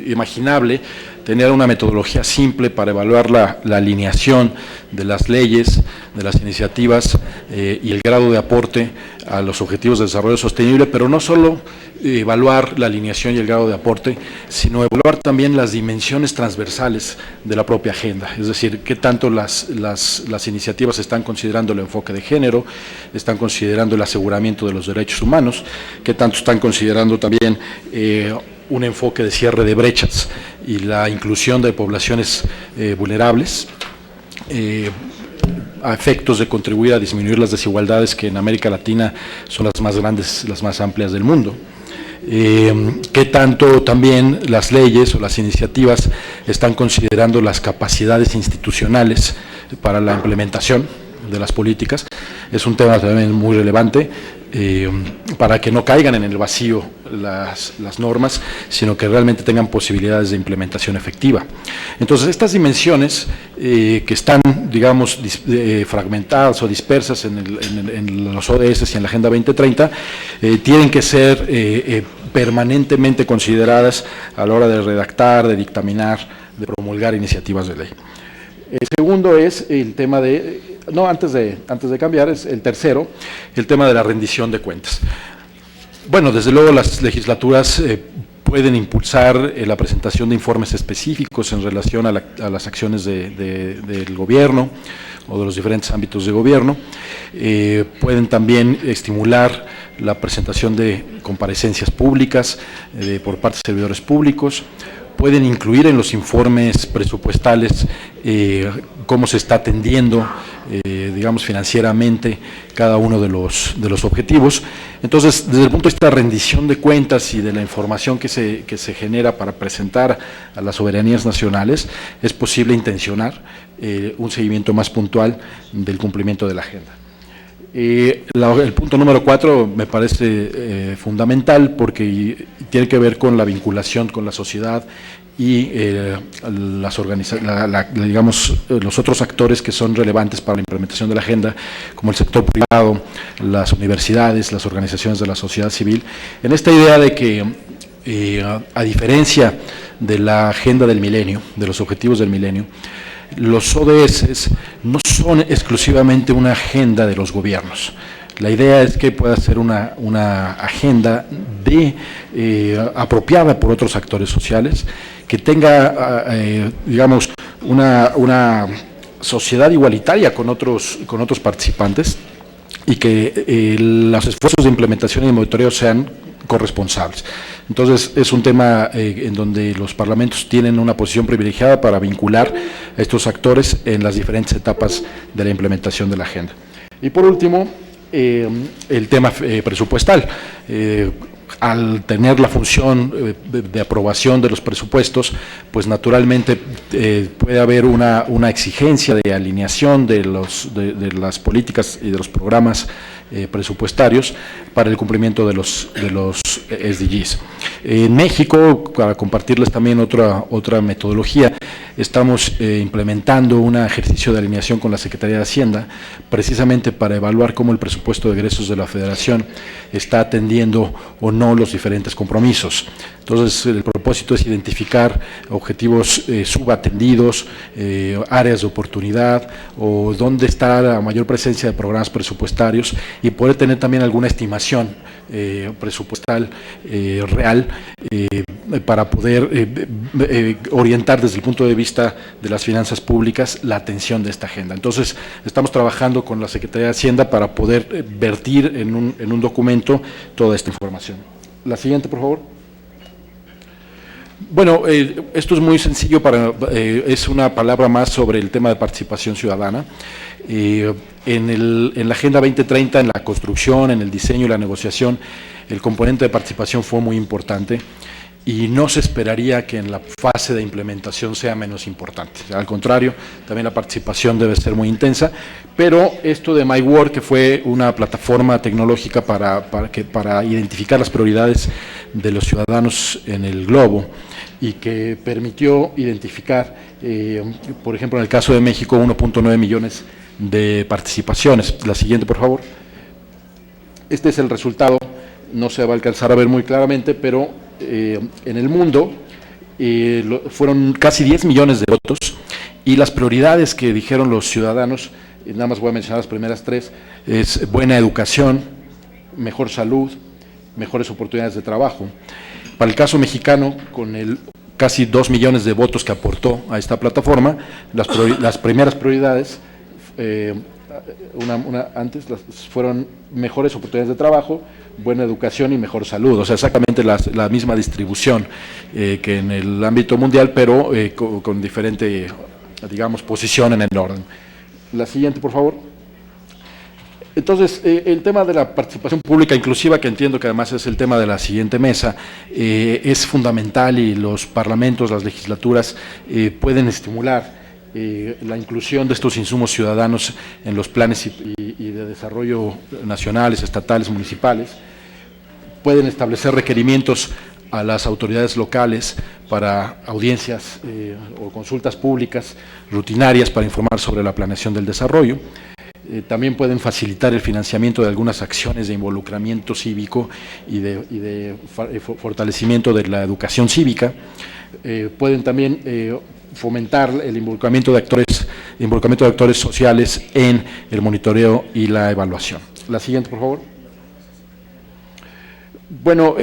imaginable tener una metodología simple para evaluar la alineación de las leyes, de las iniciativas y el grado de aporte a los objetivos de desarrollo sostenible, pero no solo evaluar la alineación y el grado de aporte, sino evaluar también las dimensiones transversales de la propia agenda, es decir, qué tanto las iniciativas están considerando el enfoque de género, están considerando el aseguramiento de los derechos humanos, qué tanto están considerando también un enfoque de cierre de brechas y la inclusión de poblaciones vulnerables, a efectos de contribuir a disminuir las desigualdades que en América Latina son las más grandes, las más amplias del mundo. Qué tanto también las leyes o las iniciativas están considerando las capacidades institucionales para la implementación de las políticas. Es un tema también muy relevante para que no caigan en el vacío las normas, sino que realmente tengan posibilidades de implementación efectiva. Entonces, estas dimensiones que están, digamos, fragmentadas o dispersas en los ODS y en la Agenda 2030, tienen que ser permanentemente consideradas a la hora de redactar, de dictaminar, de promulgar iniciativas de ley. El segundo es el tema antes de cambiar, es el tercero, el tema de la rendición de cuentas. Bueno, desde luego las legislaturas pueden impulsar la presentación de informes específicos en relación a las acciones del gobierno o de los diferentes ámbitos de gobierno. Pueden también estimular la presentación de comparecencias públicas por parte de servidores públicos, pueden incluir en los informes presupuestales cómo se está atendiendo, digamos, financieramente cada uno de los objetivos. Entonces, desde el punto de vista de rendición de cuentas y de la información que se genera para presentar a las soberanías nacionales, es posible intencionar un seguimiento más puntual del cumplimiento de la agenda. El punto número 4 me parece fundamental porque tiene que ver con la vinculación con la sociedad y digamos, los otros actores que son relevantes para la implementación de la agenda, como el sector privado, las universidades, las organizaciones de la sociedad civil, en esta idea de que, a diferencia de la agenda del milenio, de los objetivos del milenio, los ODS no son exclusivamente una agenda de los gobiernos. La idea es que pueda ser una agenda apropiada por otros actores sociales, que tenga, digamos, una sociedad igualitaria con otros participantes y que los esfuerzos de implementación y de monitoreo sean corresponsables. Entonces, es un tema en donde los parlamentos tienen una posición privilegiada para vincular a estos actores en las diferentes etapas de la implementación de la agenda. Y por último, el tema presupuestal. Al tener la función de aprobación de los presupuestos, pues naturalmente puede haber una exigencia de alineación de las políticas y de los programas presupuestarios para el cumplimiento de los SDGs. En México, para compartirles también otra metodología, estamos implementando un ejercicio de alineación con la Secretaría de Hacienda, precisamente para evaluar cómo el presupuesto de egresos de la Federación está atendiendo o no los diferentes compromisos. Entonces, el propósito es identificar objetivos subatendidos, áreas de oportunidad o dónde está la mayor presencia de programas presupuestarios y poder tener también alguna estimación presupuestal real para poder orientar desde el punto de vista de las finanzas públicas la atención de esta agenda. Entonces, estamos trabajando con la Secretaría de Hacienda para poder vertir en un documento toda esta información. La siguiente, por favor. Bueno, esto es muy sencillo, es una palabra más sobre el tema de participación ciudadana. En la Agenda 2030, en la construcción, en el diseño y la negociación, el componente de participación fue muy importante y no se esperaría que en la fase de implementación sea menos importante. Al contrario, también la participación debe ser muy intensa, pero esto de MyWork, que fue una plataforma tecnológica para identificar las prioridades de los ciudadanos en el globo y que permitió identificar, por ejemplo, en el caso de México, 1.9 millones de participaciones. La siguiente, por favor. Este es el resultado, no se va a alcanzar a ver muy claramente, pero en el mundo fueron casi 10 millones de votos y las prioridades que dijeron los ciudadanos, nada más voy a mencionar las primeras tres, es buena educación, mejor salud, mejores oportunidades de trabajo. Para el caso mexicano, con el casi 2 millones de votos que aportó a esta plataforma, las primeras prioridades fueron mejores oportunidades de trabajo, buena educación y mejor salud, o sea, exactamente la misma distribución que en el ámbito mundial, pero con diferente, digamos, posición en el orden. La siguiente, por favor. Entonces, el tema de la participación pública inclusiva, que entiendo que además es el tema de la siguiente mesa, es fundamental y los parlamentos, las legislaturas pueden estimular la inclusión de estos insumos ciudadanos en los planes y de desarrollo nacionales, estatales, municipales. Pueden establecer requerimientos a las autoridades locales para audiencias o consultas públicas rutinarias para informar sobre la planeación del desarrollo. También pueden facilitar el financiamiento de algunas acciones de involucramiento cívico y de fortalecimiento de la educación cívica. Pueden también fomentar el involucramiento de actores sociales en el monitoreo y la evaluación. La siguiente, por favor. Bueno,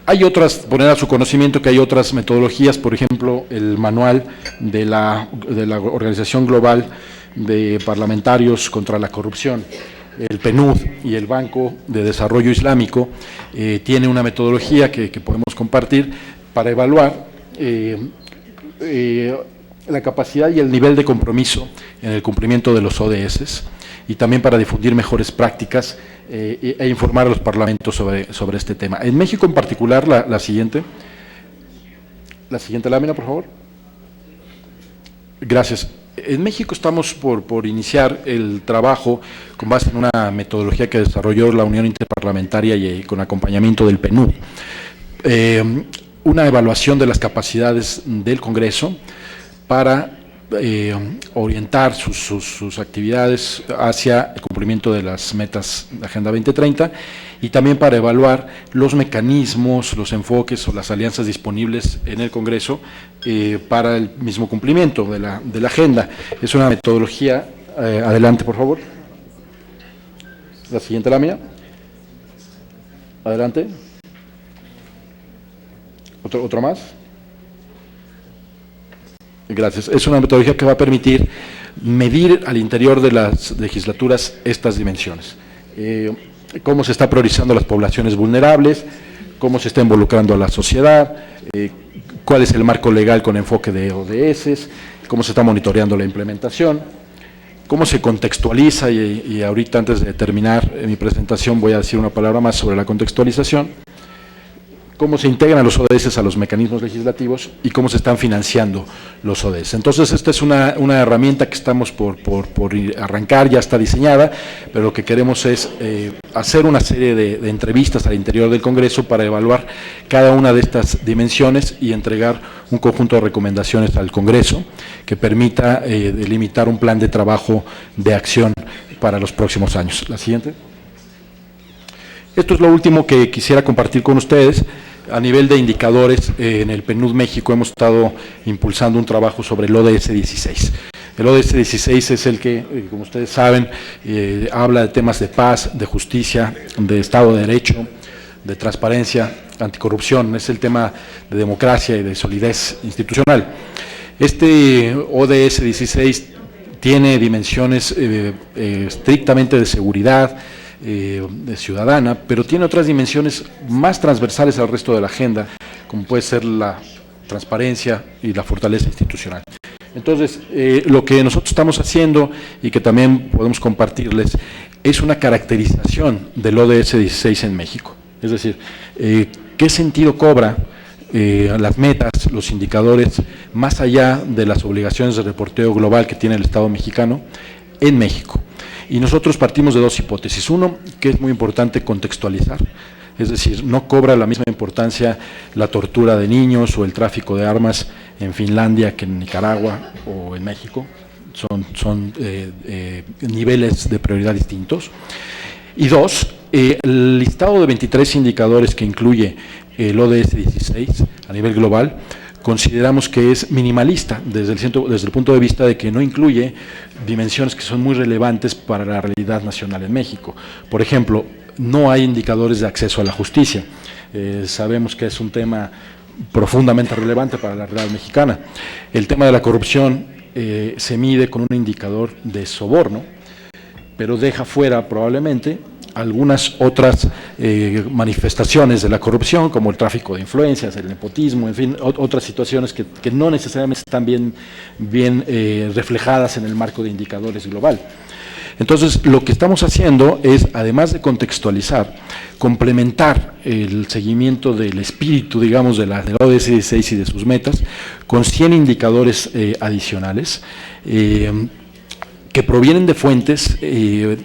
hay otras, poner a su conocimiento que hay otras metodologías, por ejemplo, el manual de la Organización Global de Parlamentarios contra la Corrupción, el PNUD y el Banco de Desarrollo Islámico, tiene una metodología que podemos compartir para evaluar la capacidad y el nivel de compromiso en el cumplimiento de los ODS y también para difundir mejores prácticas e informar a los parlamentos sobre este tema. En México en particular, la siguiente lámina, por favor. Gracias. En México estamos por iniciar el trabajo con base en una metodología que desarrolló la Unión Interparlamentaria y con acompañamiento del PNUD. Una evaluación de las capacidades del Congreso para orientar sus actividades hacia el cumplimiento de las metas de Agenda 2030 y también para evaluar los mecanismos, los enfoques o las alianzas disponibles en el Congreso para el mismo cumplimiento de la agenda. Es una metodología, adelante por favor, la siguiente lámina, adelante, otro más. Gracias. Es una metodología que va a permitir medir al interior de las legislaturas estas dimensiones. Cómo se está priorizando las poblaciones vulnerables, cómo se está involucrando a la sociedad, cuál es el marco legal con enfoque de ODS, cómo se está monitoreando la implementación, cómo se contextualiza, y ahorita antes de terminar mi presentación voy a decir una palabra más sobre la contextualización, cómo se integran los ODS a los mecanismos legislativos y cómo se están financiando los ODS. Entonces, esta es una herramienta que estamos por arrancar, ya está diseñada, pero lo que queremos es hacer una serie de entrevistas al interior del Congreso para evaluar cada una de estas dimensiones y entregar un conjunto de recomendaciones al Congreso que permita delimitar un plan de trabajo de acción para los próximos años. La siguiente. Esto es lo último que quisiera compartir con ustedes. A nivel de indicadores, en el PNUD México hemos estado impulsando un trabajo sobre el ODS 16. El ODS 16 es el que, como ustedes saben, habla de temas de paz, de justicia, de Estado de Derecho, de transparencia, anticorrupción, es el tema de democracia y de solidez institucional. Este ODS 16 tiene dimensiones estrictamente de seguridad, de ciudadana, pero tiene otras dimensiones más transversales al resto de la agenda, como puede ser la transparencia y la fortaleza institucional. Entonces, lo que nosotros estamos haciendo y que también podemos compartirles es una caracterización del ODS 16 en México. Es decir, ¿qué sentido cobra las metas, los indicadores, más allá de las obligaciones de reporteo global que tiene el Estado mexicano en México? Y nosotros partimos de dos hipótesis. Uno, que es muy importante contextualizar, es decir, no cobra la misma importancia la tortura de niños o el tráfico de armas en Finlandia que en Nicaragua o en México. Son niveles de prioridad distintos. Y dos, el listado de 23 indicadores que incluye el ODS 16 a nivel global, consideramos que es minimalista desde el punto de vista de que no incluye dimensiones que son muy relevantes para la realidad nacional en México. Por ejemplo, no hay indicadores de acceso a la justicia. Sabemos que es un tema profundamente relevante para la realidad mexicana. El tema de la corrupción se mide con un indicador de soborno, pero deja fuera probablemente algunas otras manifestaciones de la corrupción, como el tráfico de influencias, el nepotismo, en fin, otras situaciones que no necesariamente están bien reflejadas en el marco de indicadores global. Entonces, lo que estamos haciendo es, además de contextualizar, complementar el seguimiento del espíritu, digamos, de la ODS 16 y de sus metas, con 100 indicadores adicionales, que provienen de fuentes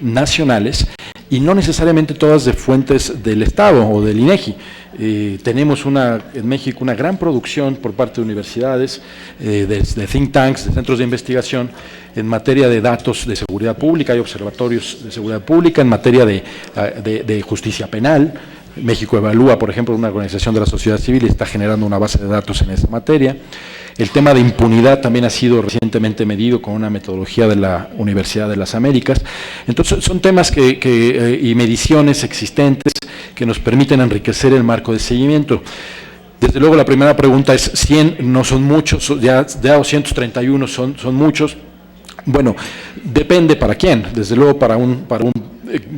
nacionales y no necesariamente todas de fuentes del Estado o del INEGI. Tenemos en México una gran producción por parte de universidades, de think tanks, de centros de investigación en materia de datos de seguridad pública, hay observatorios de seguridad pública, en materia de justicia penal. México Evalúa, por ejemplo, una organización de la sociedad civil, y está generando una base de datos en esa materia. El tema de impunidad también ha sido recientemente medido con una metodología de la Universidad de las Américas. Entonces, son temas y mediciones existentes que nos permiten enriquecer el marco de seguimiento. Desde luego, la primera pregunta es, 100 no son muchos, ya 231 son muchos. Bueno, depende para quién. Desde luego, para un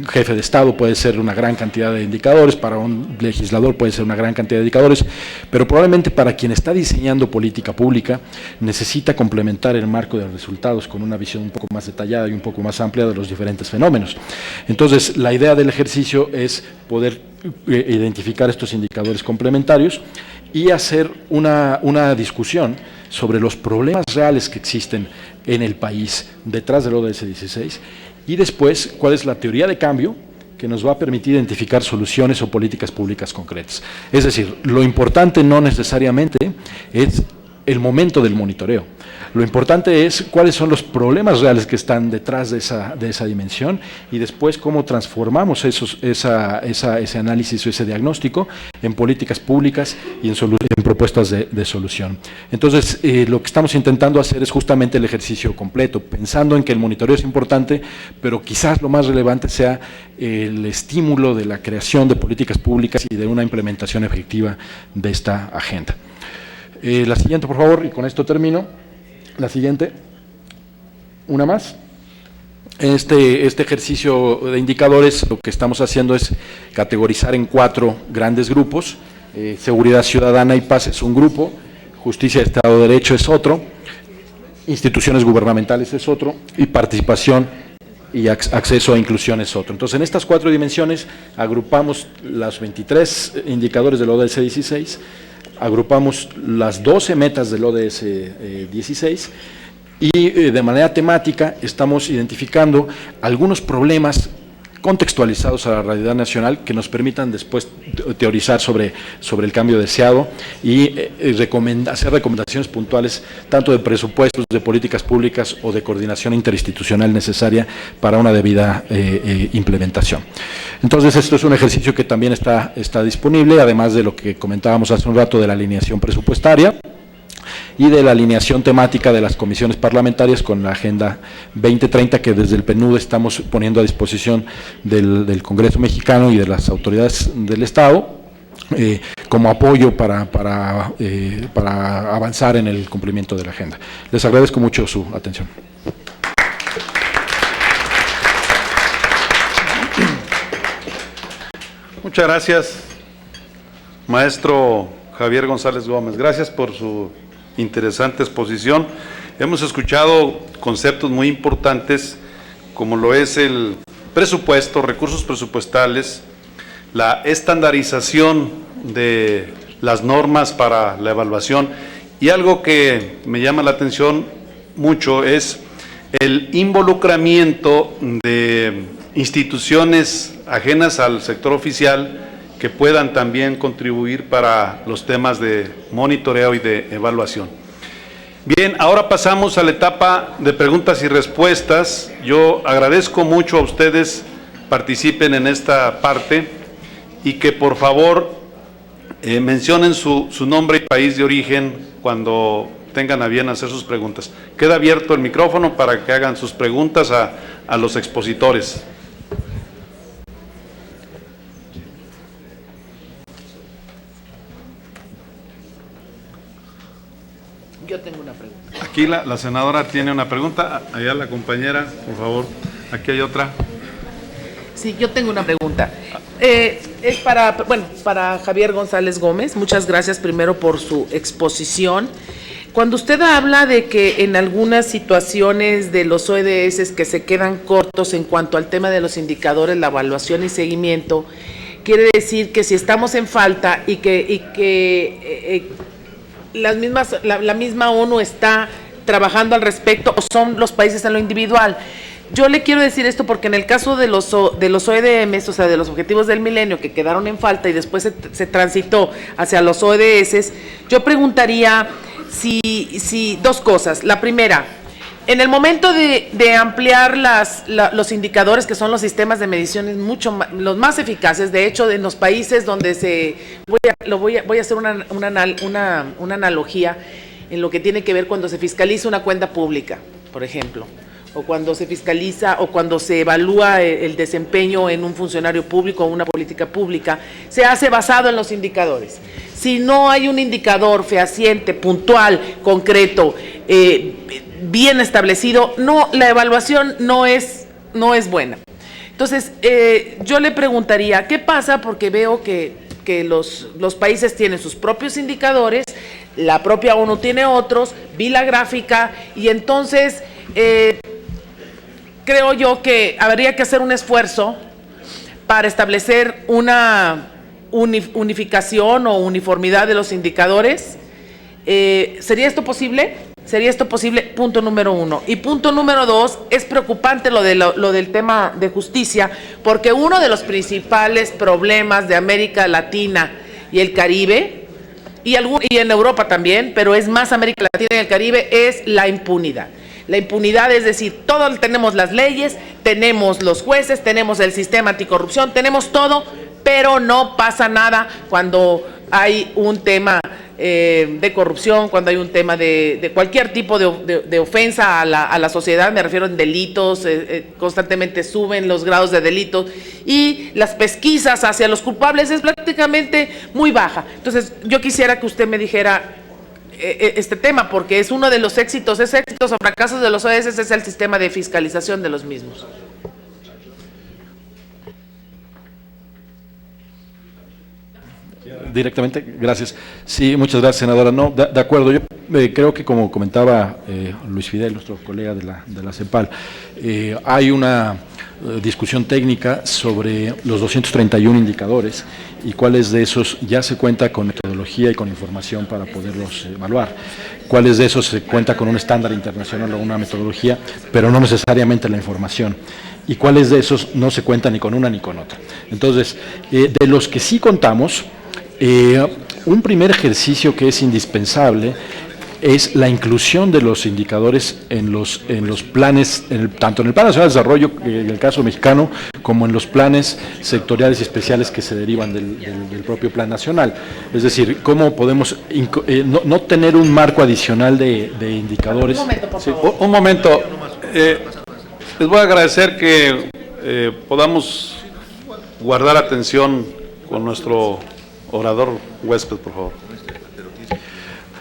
jefe de Estado puede ser una gran cantidad de indicadores, para un legislador puede ser una gran cantidad de indicadores, pero probablemente para quien está diseñando política pública necesita complementar el marco de resultados con una visión un poco más detallada y un poco más amplia de los diferentes fenómenos. Entonces, la idea del ejercicio es poder identificar estos indicadores complementarios y hacer una discusión sobre los problemas reales que existen en el país detrás del ODS 16 y después cuál es la teoría de cambio que nos va a permitir identificar soluciones o políticas públicas concretas. Es decir, lo importante no necesariamente es el momento del monitoreo. Lo importante es cuáles son los problemas reales que están detrás de esa dimensión y después cómo transformamos ese análisis o ese diagnóstico en políticas públicas y en propuestas de solución. Entonces, lo que estamos intentando hacer es justamente el ejercicio completo, pensando en que el monitoreo es importante, pero quizás lo más relevante sea el estímulo de la creación de políticas públicas y de una implementación efectiva de esta agenda. La siguiente, por favor, y con esto termino. La siguiente, una más. Este ejercicio de indicadores lo que estamos haciendo es categorizar en 4 grandes grupos. Seguridad ciudadana y paz es un grupo, justicia y Estado de Derecho es otro, instituciones gubernamentales es otro, y participación y acceso a inclusión es otro. Entonces, en estas 4 dimensiones agrupamos los 23 indicadores del ODS 16, agrupamos las 12 metas del ODS 16 y de manera temática estamos identificando algunos problemas contextualizados a la realidad nacional que nos permitan después teorizar sobre el cambio deseado y hacer recomendaciones puntuales tanto de presupuestos, de políticas públicas o de coordinación interinstitucional necesaria para una debida implementación. Entonces, esto es un ejercicio que también está disponible, además de lo que comentábamos hace un rato de la alineación presupuestaria y de la alineación temática de las comisiones parlamentarias con la Agenda 2030 que desde el PNUD estamos poniendo a disposición del Congreso mexicano y de las autoridades del Estado como apoyo para avanzar en el cumplimiento de la agenda. Les agradezco mucho su atención. Muchas gracias, maestro Javier González Gómez. Gracias por su interesante exposición. Hemos escuchado conceptos muy importantes como lo es el presupuesto, recursos presupuestales, la estandarización de las normas para la evaluación y algo que me llama la atención mucho es el involucramiento de instituciones ajenas al sector oficial que puedan también contribuir para los temas de monitoreo y de evaluación. Bien, ahora pasamos a la etapa de preguntas y respuestas. Yo agradezco mucho a ustedes participen en esta parte y que por favor mencionen su nombre y país de origen cuando tengan a bien hacer sus preguntas. Queda abierto el micrófono para que hagan sus preguntas a los expositores. Yo tengo una pregunta. Aquí la senadora tiene una pregunta, allá la compañera, por favor. Aquí hay otra. Sí, yo tengo una pregunta. Es para Javier González Gómez. Muchas gracias primero por su exposición. Cuando usted habla de que en algunas situaciones de los ODS que se quedan cortos en cuanto al tema de los indicadores, la evaluación y seguimiento, quiere decir que si estamos en falta y que la misma ONU está trabajando al respecto o son los países en lo individual. Yo le quiero decir esto porque en el caso de los OEDMs, o sea, de los Objetivos del Milenio que quedaron en falta y después se transitó hacia los ODS, yo preguntaría si dos cosas. La primera, en el momento de ampliar los indicadores que son los sistemas de mediciones los más eficaces, de hecho en los países donde voy a hacer una analogía en lo que tiene que ver cuando se fiscaliza una cuenta pública, por ejemplo, o cuando se fiscaliza o cuando se evalúa el desempeño en un funcionario público o una política pública, se hace basado en los indicadores. Si no hay un indicador fehaciente, puntual, concreto, bien establecido, la evaluación no es buena. Entonces, yo le preguntaría, ¿qué pasa? Porque veo que los países tienen sus propios indicadores, la propia ONU tiene otros, vi la gráfica, y entonces creo yo que habría que hacer un esfuerzo para establecer una unificación o uniformidad de los indicadores. ¿Sería esto posible? ¿Sería esto posible? Punto número 1. Y punto número 2, es preocupante lo del tema de justicia, porque uno de los principales problemas de América Latina y el Caribe, y en Europa también, pero es más América Latina y el Caribe, es la impunidad. La impunidad, es decir, todos tenemos las leyes, tenemos los jueces, tenemos el sistema anticorrupción, tenemos todo, pero no pasa nada cuando hay un tema de corrupción, cuando hay un tema de cualquier tipo de ofensa a la sociedad, me refiero en delitos, constantemente suben los grados de delitos y las pesquisas hacia los culpables es prácticamente muy baja. Entonces, yo quisiera que usted me dijera este tema, porque es uno de los éxitos o fracasos de los ODS, es el sistema de fiscalización de los mismos. Directamente, gracias. Sí, muchas gracias, senadora. No, de acuerdo, yo creo que como comentaba Luis Fidel, nuestro colega de la CEPAL, hay una discusión técnica sobre los 231 indicadores y cuáles de esos ya se cuenta con metodología y con información para poderlos evaluar. Cuáles de esos se cuenta con un estándar internacional o una metodología, pero no necesariamente la información. Y cuáles de esos no se cuenta ni con una ni con otra. Entonces, de los que sí contamos, un primer ejercicio que es indispensable es la inclusión de los indicadores en los planes, tanto en el Plan Nacional de Desarrollo, en el caso mexicano, como en los planes sectoriales y especiales que se derivan del propio Plan Nacional. Es decir, cómo podemos no tener un marco adicional de indicadores. Un momento, por Sí, favor. un momento. Les voy a agradecer que podamos guardar atención con nuestro orador huésped, por favor.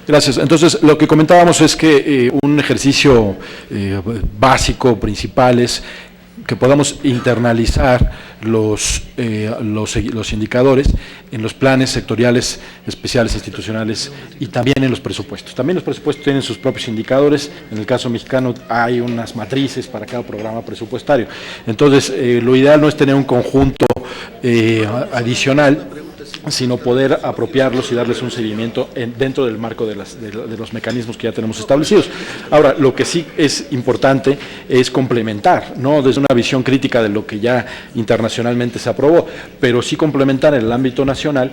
Gracias. Entonces, lo que comentábamos es que un ejercicio básico, principal, es que podamos internalizar los indicadores en los planes sectoriales, especiales, institucionales y también en los presupuestos. También los presupuestos tienen sus propios indicadores. En el caso mexicano hay unas matrices para cada programa presupuestario. Entonces, lo ideal no es tener un conjunto adicional, sino poder apropiarlos y darles un seguimiento dentro del marco de los mecanismos que ya tenemos establecidos. Ahora, lo que sí es importante es complementar, no desde una visión crítica de lo que ya internacionalmente se aprobó, pero sí complementar en el ámbito nacional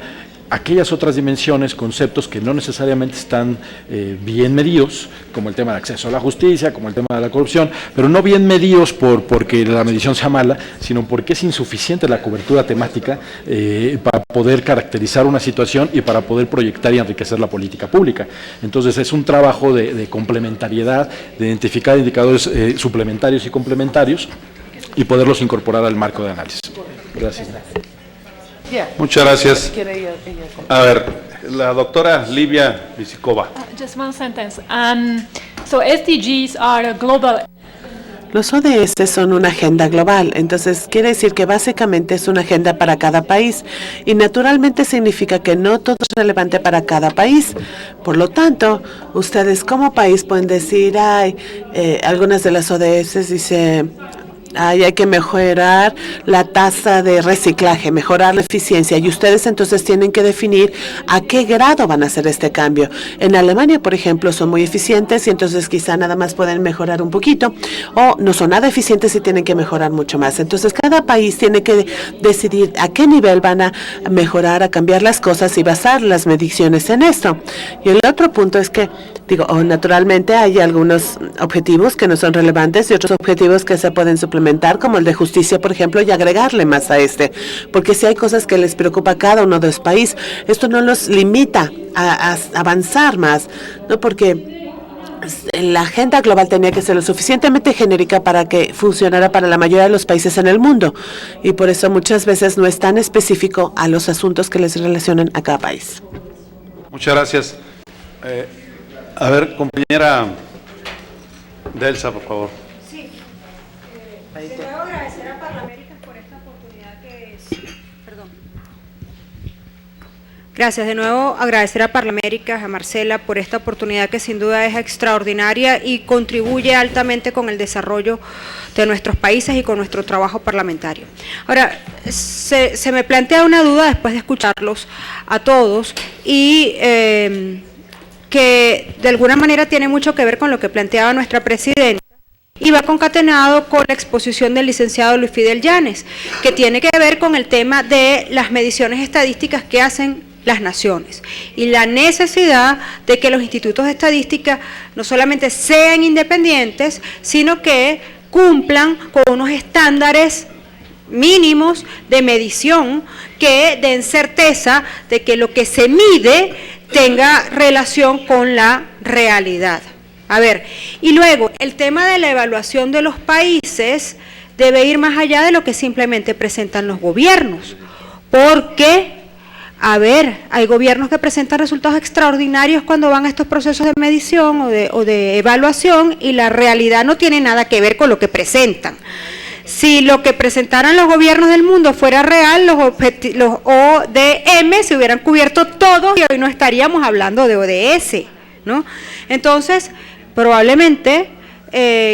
aquellas otras dimensiones, conceptos que no necesariamente están bien medidos, como el tema de acceso a la justicia, como el tema de la corrupción, pero no bien medidos porque la medición sea mala, sino porque es insuficiente la cobertura temática para poder caracterizar una situación y para poder proyectar y enriquecer la política pública. Entonces es un trabajo de complementariedad, de identificar indicadores suplementarios y complementarios y poderlos incorporar al marco de análisis. Gracias. Muchas gracias. A ver, la doctora Livia Visicova. Just one sentence. So SDGs are a global. Los ODS son una agenda global, entonces quiere decir que básicamente es una agenda para cada país y naturalmente significa que no todo es relevante para cada país. Por lo tanto, ustedes como país pueden decir, algunas de las ODS dice, hay que mejorar la tasa de reciclaje, mejorar la eficiencia, y ustedes entonces tienen que definir a qué grado van a hacer este cambio. En Alemania, por ejemplo, son muy eficientes y entonces quizá nada más pueden mejorar un poquito, o no son nada eficientes y tienen que mejorar mucho más. Entonces, cada país tiene que decidir a qué nivel van a mejorar, a cambiar las cosas y basar las mediciones en esto. Y el otro punto es que, naturalmente hay algunos objetivos que no son relevantes y otros objetivos que se pueden suplementar, como el de justicia, por ejemplo, y agregarle más a porque si hay cosas que les preocupa a cada uno de los países, esto no los limita a avanzar más, ¿no? Porque la agenda global tenía que ser lo suficientemente genérica para que funcionara para la mayoría de los países en el mundo, y por eso muchas veces no es tan específico a los asuntos que les relacionan a cada país. Muchas gracias. A ver, compañera Delsa, por favor. Sí. Se le va a agradecer a Parlaméricas por Gracias. De nuevo, agradecer a Parlaméricas, a Marcela, por esta oportunidad que sin duda es extraordinaria y contribuye altamente con el desarrollo de nuestros países y con nuestro trabajo parlamentario. Ahora, se me plantea una duda después de escucharlos a todos y que de alguna manera tiene mucho que ver con lo que planteaba nuestra presidenta y va concatenado con la exposición del licenciado Luis Fidel Llanes, que tiene que ver con el tema de las mediciones estadísticas que hacen las naciones y la necesidad de que los institutos de estadística no solamente sean independientes, sino que cumplan con unos estándares mínimos de medición que den certeza de que lo que se mide tenga relación con la realidad. A ver, y luego el tema de la evaluación de los países debe ir más allá de lo que simplemente presentan los gobiernos, porque a ver, hay gobiernos que presentan resultados extraordinarios cuando van a estos procesos de medición o de evaluación y la realidad no tiene nada que ver con lo que presentan. Si lo que presentaran los gobiernos del mundo fuera real, los ODM se hubieran cubierto todos y hoy no estaríamos hablando de ODS, ¿no? Entonces, probablemente,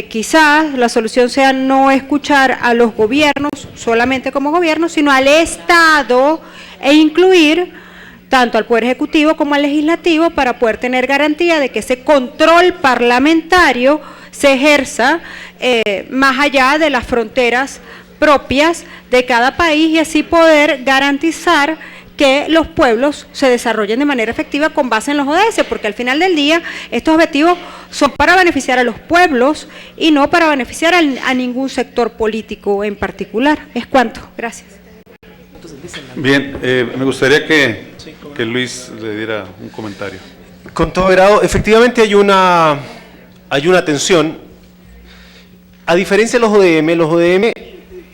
quizás la solución sea no escuchar a los gobiernos solamente como gobiernos, sino al Estado e incluir tanto al Poder Ejecutivo como al Legislativo para poder tener garantía de que ese control parlamentario se ejerza más allá de las fronteras propias de cada país y así poder garantizar que los pueblos se desarrollen de manera efectiva con base en los ODS, porque al final del día estos objetivos son para beneficiar a los pueblos y no para beneficiar a ningún sector político en particular. Es cuanto. Gracias. Bien, me gustaría que Luis le diera un comentario. Con todo grado, efectivamente hay una tensión. A diferencia de los ODM,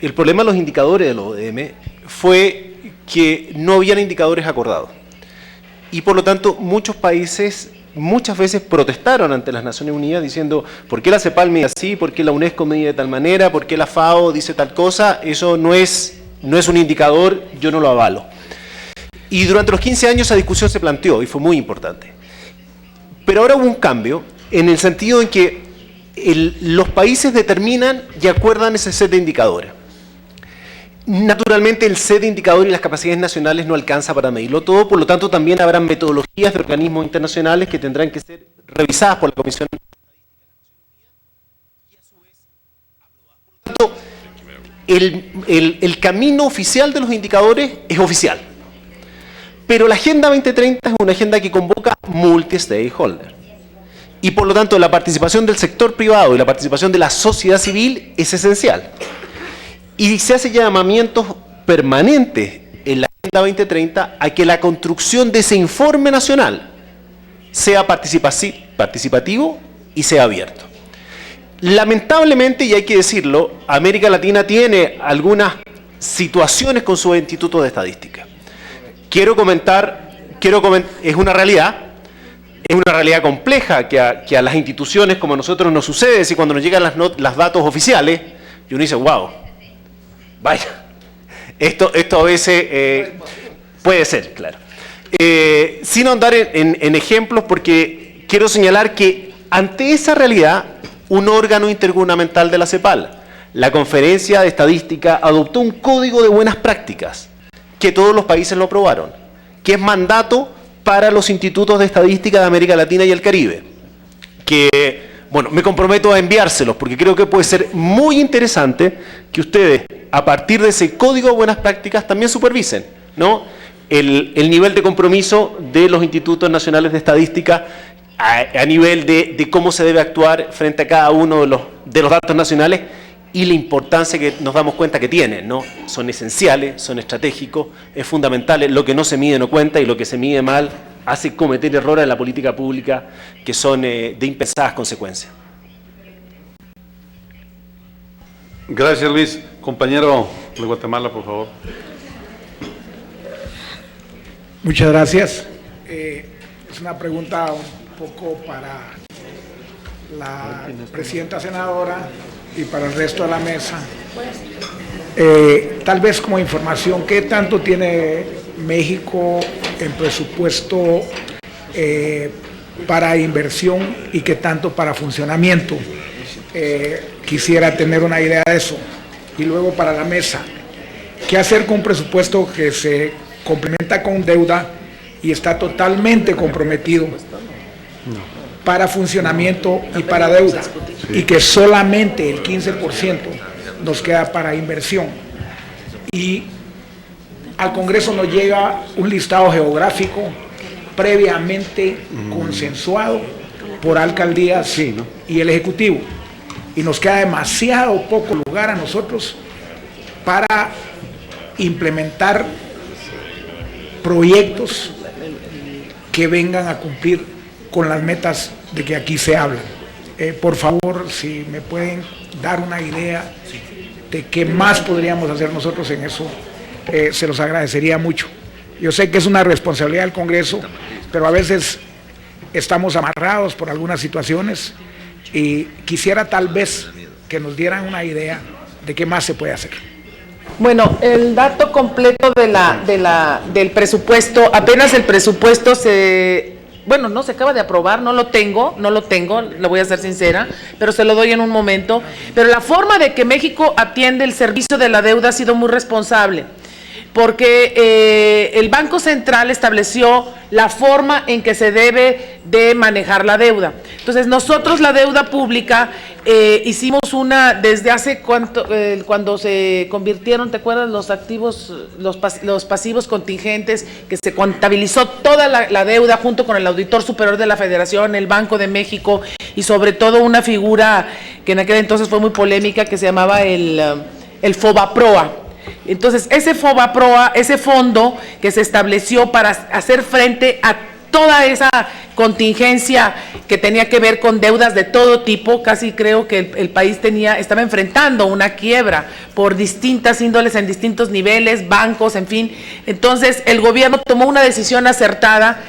el problema de los indicadores de los ODM fue que no habían indicadores acordados. Y por lo tanto, muchos países muchas veces protestaron ante las Naciones Unidas diciendo, ¿por qué la CEPAL mide así? ¿Por qué la UNESCO mide de tal manera? ¿Por qué la FAO dice tal cosa? Eso no es un indicador, yo no lo avalo. Y durante los 15 años esa discusión se planteó y fue muy importante. Pero ahora hubo un cambio en el sentido en que los países determinan y acuerdan ese set de indicadores. Naturalmente el set de indicadores y las capacidades nacionales no alcanza para medirlo todo, por lo tanto también habrá metodologías de organismos internacionales que tendrán que ser revisadas por la Comisión. Por lo tanto, el camino oficial de los indicadores es oficial. Pero la Agenda 2030 es una agenda que convoca multi-stakeholder. Y por lo tanto la participación del sector privado y la participación de la sociedad civil es esencial. Y se hace llamamientos permanentes en la Agenda 2030 a que la construcción de ese informe nacional sea participativo y sea abierto. Lamentablemente, y hay que decirlo, América Latina tiene algunas situaciones con sus institutos de estadística. Quiero comentar, es una realidad compleja que a las instituciones como a nosotros nos sucede, si cuando nos llegan los datos oficiales, y uno dice, wow, vaya, esto a veces puede ser, claro. Sin ahondar en ejemplos, porque quiero señalar que ante esa realidad, un órgano intergubernamental de la CEPAL, la Conferencia de Estadística, adoptó un código de buenas prácticas, que todos los países lo aprobaron, que es mandato para los institutos de estadística de América Latina y el Caribe, que, bueno, me comprometo a enviárselos, porque creo que puede ser muy interesante que ustedes, a partir de ese código de buenas prácticas, también supervisen, ¿no?, el nivel de compromiso de los institutos nacionales de estadística a nivel de cómo se debe actuar frente a cada uno de los datos nacionales y la importancia que nos damos cuenta que tienen, ¿no? Son esenciales, son estratégicos, es fundamental, lo que no se mide no cuenta y lo que se mide mal hace cometer errores en la política pública que son de impensadas consecuencias. Gracias, Luis. Compañero de Guatemala, por favor. Muchas gracias. Es una pregunta un poco para la presidenta senadora y para el resto de la mesa. Tal vez como información, ¿qué tanto tiene México en presupuesto para inversión y qué tanto para funcionamiento. Quisiera tener una idea de eso. Y luego para la mesa, ¿qué hacer con un presupuesto que se complementa con deuda y está totalmente comprometido para funcionamiento y para deuda, y que solamente el 15% nos queda para inversión? Y al Congreso nos llega un listado geográfico previamente consensuado por alcaldías y el Ejecutivo, y nos queda demasiado poco lugar a nosotros para implementar proyectos que vengan a cumplir con las metas de que aquí se hablan. Por favor, si me pueden dar una idea de qué más podríamos hacer nosotros en eso, se los agradecería mucho. Yo sé que es una responsabilidad del Congreso, pero a veces estamos amarrados por algunas situaciones y quisiera tal vez que nos dieran una idea de qué más se puede hacer. Bueno, el dato completo del presupuesto, apenas el presupuesto no se acaba de aprobar, no lo tengo, le voy a ser sincera, pero se lo doy en un momento. Pero la forma de que México atiende el servicio de la deuda ha sido muy responsable, porque el Banco Central estableció la forma en que se debe de manejar la deuda. Entonces, nosotros la deuda pública hicimos desde hace cuando se convirtieron, ¿te acuerdas? Los activos, los pasivos contingentes, que se contabilizó toda la deuda junto con el Auditor Superior de la Federación, el Banco de México y sobre todo una figura que en aquel entonces fue muy polémica, que se llamaba el FOBAPROA. Entonces, ese FOBAPROA, ese fondo que se estableció para hacer frente a toda esa contingencia que tenía que ver con deudas de todo tipo, casi creo que el país estaba enfrentando una quiebra por distintas índoles en distintos niveles, bancos, en fin. Entonces, el gobierno tomó una decisión acertada.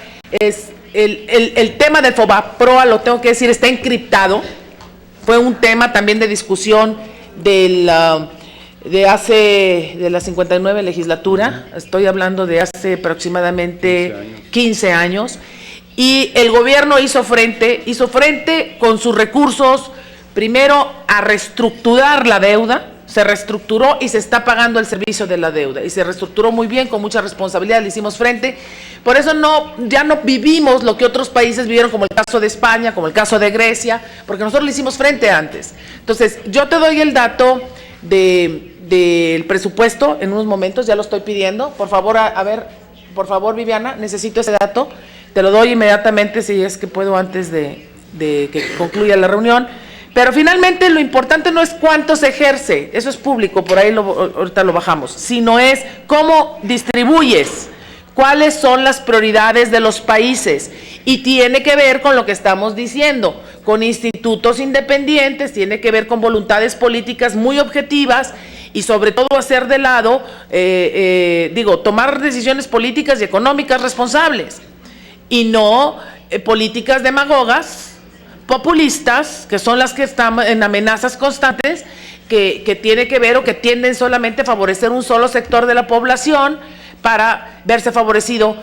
El tema del FOBAPROA, lo tengo que decir, está encriptado. Fue un tema también de discusión de la 59 legislatura, estoy hablando de hace aproximadamente 15 años, y el gobierno hizo frente con sus recursos, primero a reestructurar la deuda, se reestructuró y se está pagando el servicio de la deuda, y se reestructuró muy bien, con mucha responsabilidad, le hicimos frente. Por eso ya no vivimos lo que otros países vivieron, como el caso de España, como el caso de Grecia, porque nosotros le hicimos frente antes. Entonces, yo te doy el dato del presupuesto en unos momentos, ya lo estoy pidiendo. Por favor, por favor, Viviana, necesito ese dato, te lo doy inmediatamente si es que puedo antes de que concluya la reunión. Pero finalmente lo importante no es cuánto se ejerce, eso es público, por ahí ahorita lo bajamos, sino es cómo distribuyes, cuáles son las prioridades de los países, y tiene que ver con lo que estamos diciendo, con institutos independientes, tiene que ver con voluntades políticas muy objetivas y sobre todo hacer de lado, tomar decisiones políticas y económicas responsables y no políticas demagogas, populistas, que son las que están en amenazas constantes, que tiene que ver o que tienden solamente a favorecer un solo sector de la población para verse favorecido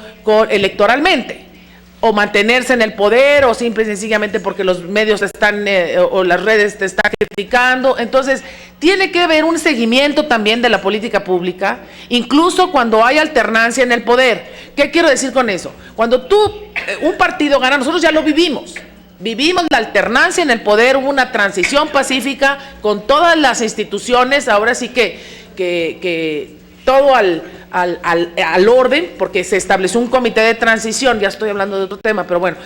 electoralmente, o mantenerse en el poder, o simple y sencillamente porque los medios o las redes te están criticando. Entonces, tiene que haber un seguimiento también de la política pública, incluso cuando hay alternancia en el poder. ¿Qué quiero decir con eso? Cuando un partido gana, nosotros ya lo vivimos la alternancia en el poder, hubo una transición pacífica con todas las instituciones, ahora sí que todo al orden, porque se estableció un comité de transición, ya estoy hablando de otro tema, pero bueno,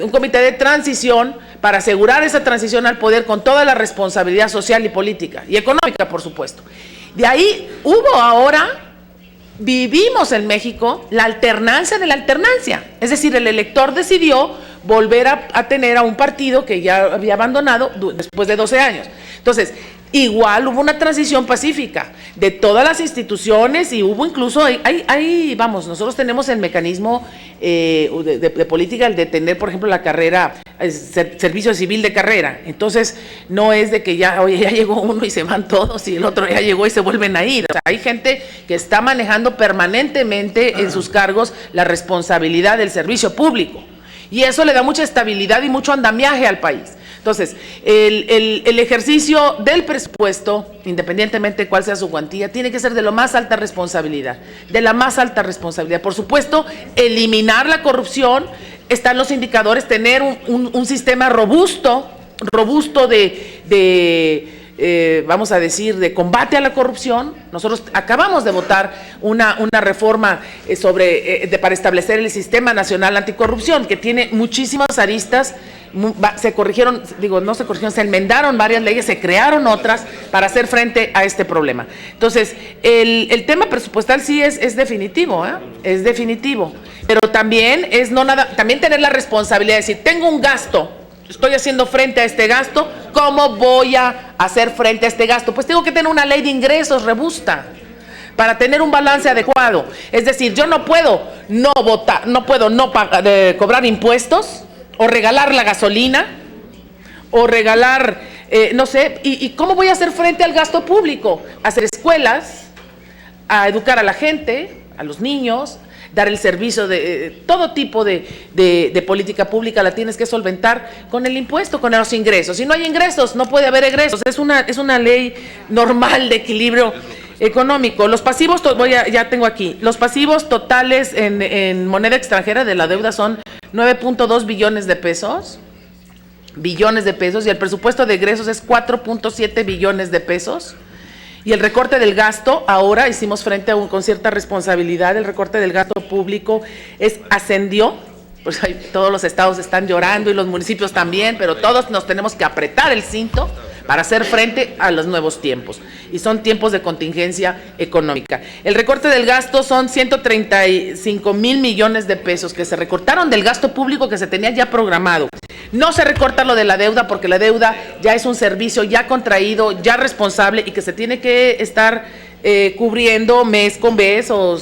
un comité de transición para asegurar esa transición al poder con toda la responsabilidad social y política, y económica, por supuesto. De ahí vivimos en México la alternancia de la alternancia, es decir, el elector decidió volver a tener a un partido que ya había abandonado después de 12 años. Entonces, igual hubo una transición pacífica de todas las instituciones y hubo incluso, vamos, nosotros tenemos el mecanismo de política, el de tener, por ejemplo, la carrera, servicio civil de carrera. Entonces, no es de que ya llegó uno y se van todos y el otro ya llegó y se vuelven a ir. O sea, hay gente que está manejando permanentemente en sus cargos la responsabilidad del servicio público. Y eso le da mucha estabilidad y mucho andamiaje al país. Entonces, el ejercicio del presupuesto, independientemente de cuál sea su cuantía, tiene que ser de la más alta responsabilidad, Por supuesto, eliminar la corrupción, están los indicadores, tener un sistema robusto vamos a decir, de combate a la corrupción. Nosotros acabamos de votar una reforma para establecer el Sistema Nacional Anticorrupción, que tiene muchísimas aristas. Se enmendaron varias leyes, se crearon otras para hacer frente a este problema. Entonces, el tema presupuestal sí es definitivo, es definitivo, pero también también tener la responsabilidad de decir, tengo un gasto, estoy haciendo frente a este gasto, ¿cómo voy a hacer frente a este gasto? Pues tengo que tener una ley de ingresos robusta para tener un balance adecuado. Es decir, yo no puedo no cobrar impuestos, o regalar la gasolina, o regalar, ¿y cómo voy a hacer frente al gasto público? Hacer escuelas, a educar a la gente, a los niños, dar el servicio de todo tipo de política pública la tienes que solventar con el impuesto, con los ingresos. Si no hay ingresos, no puede haber egresos. Es una ley normal de equilibrio económico. Los pasivos, ya tengo aquí, los pasivos totales en moneda extranjera de la deuda son 9.2 billones de pesos, y el presupuesto de egresos es 4.7 billones de pesos. Y el recorte del gasto, ahora hicimos frente con cierta responsabilidad, el recorte del gasto público ascendió, pues todos los estados están llorando y los municipios también, pero todos nos tenemos que apretar el cinto para hacer frente a los nuevos tiempos, y son tiempos de contingencia económica. El recorte del gasto son 135 mil millones de pesos que se recortaron del gasto público que se tenía ya programado. No se recorta lo de la deuda porque la deuda ya es un servicio ya contraído, ya responsable y que se tiene que estar cubriendo mes con mes o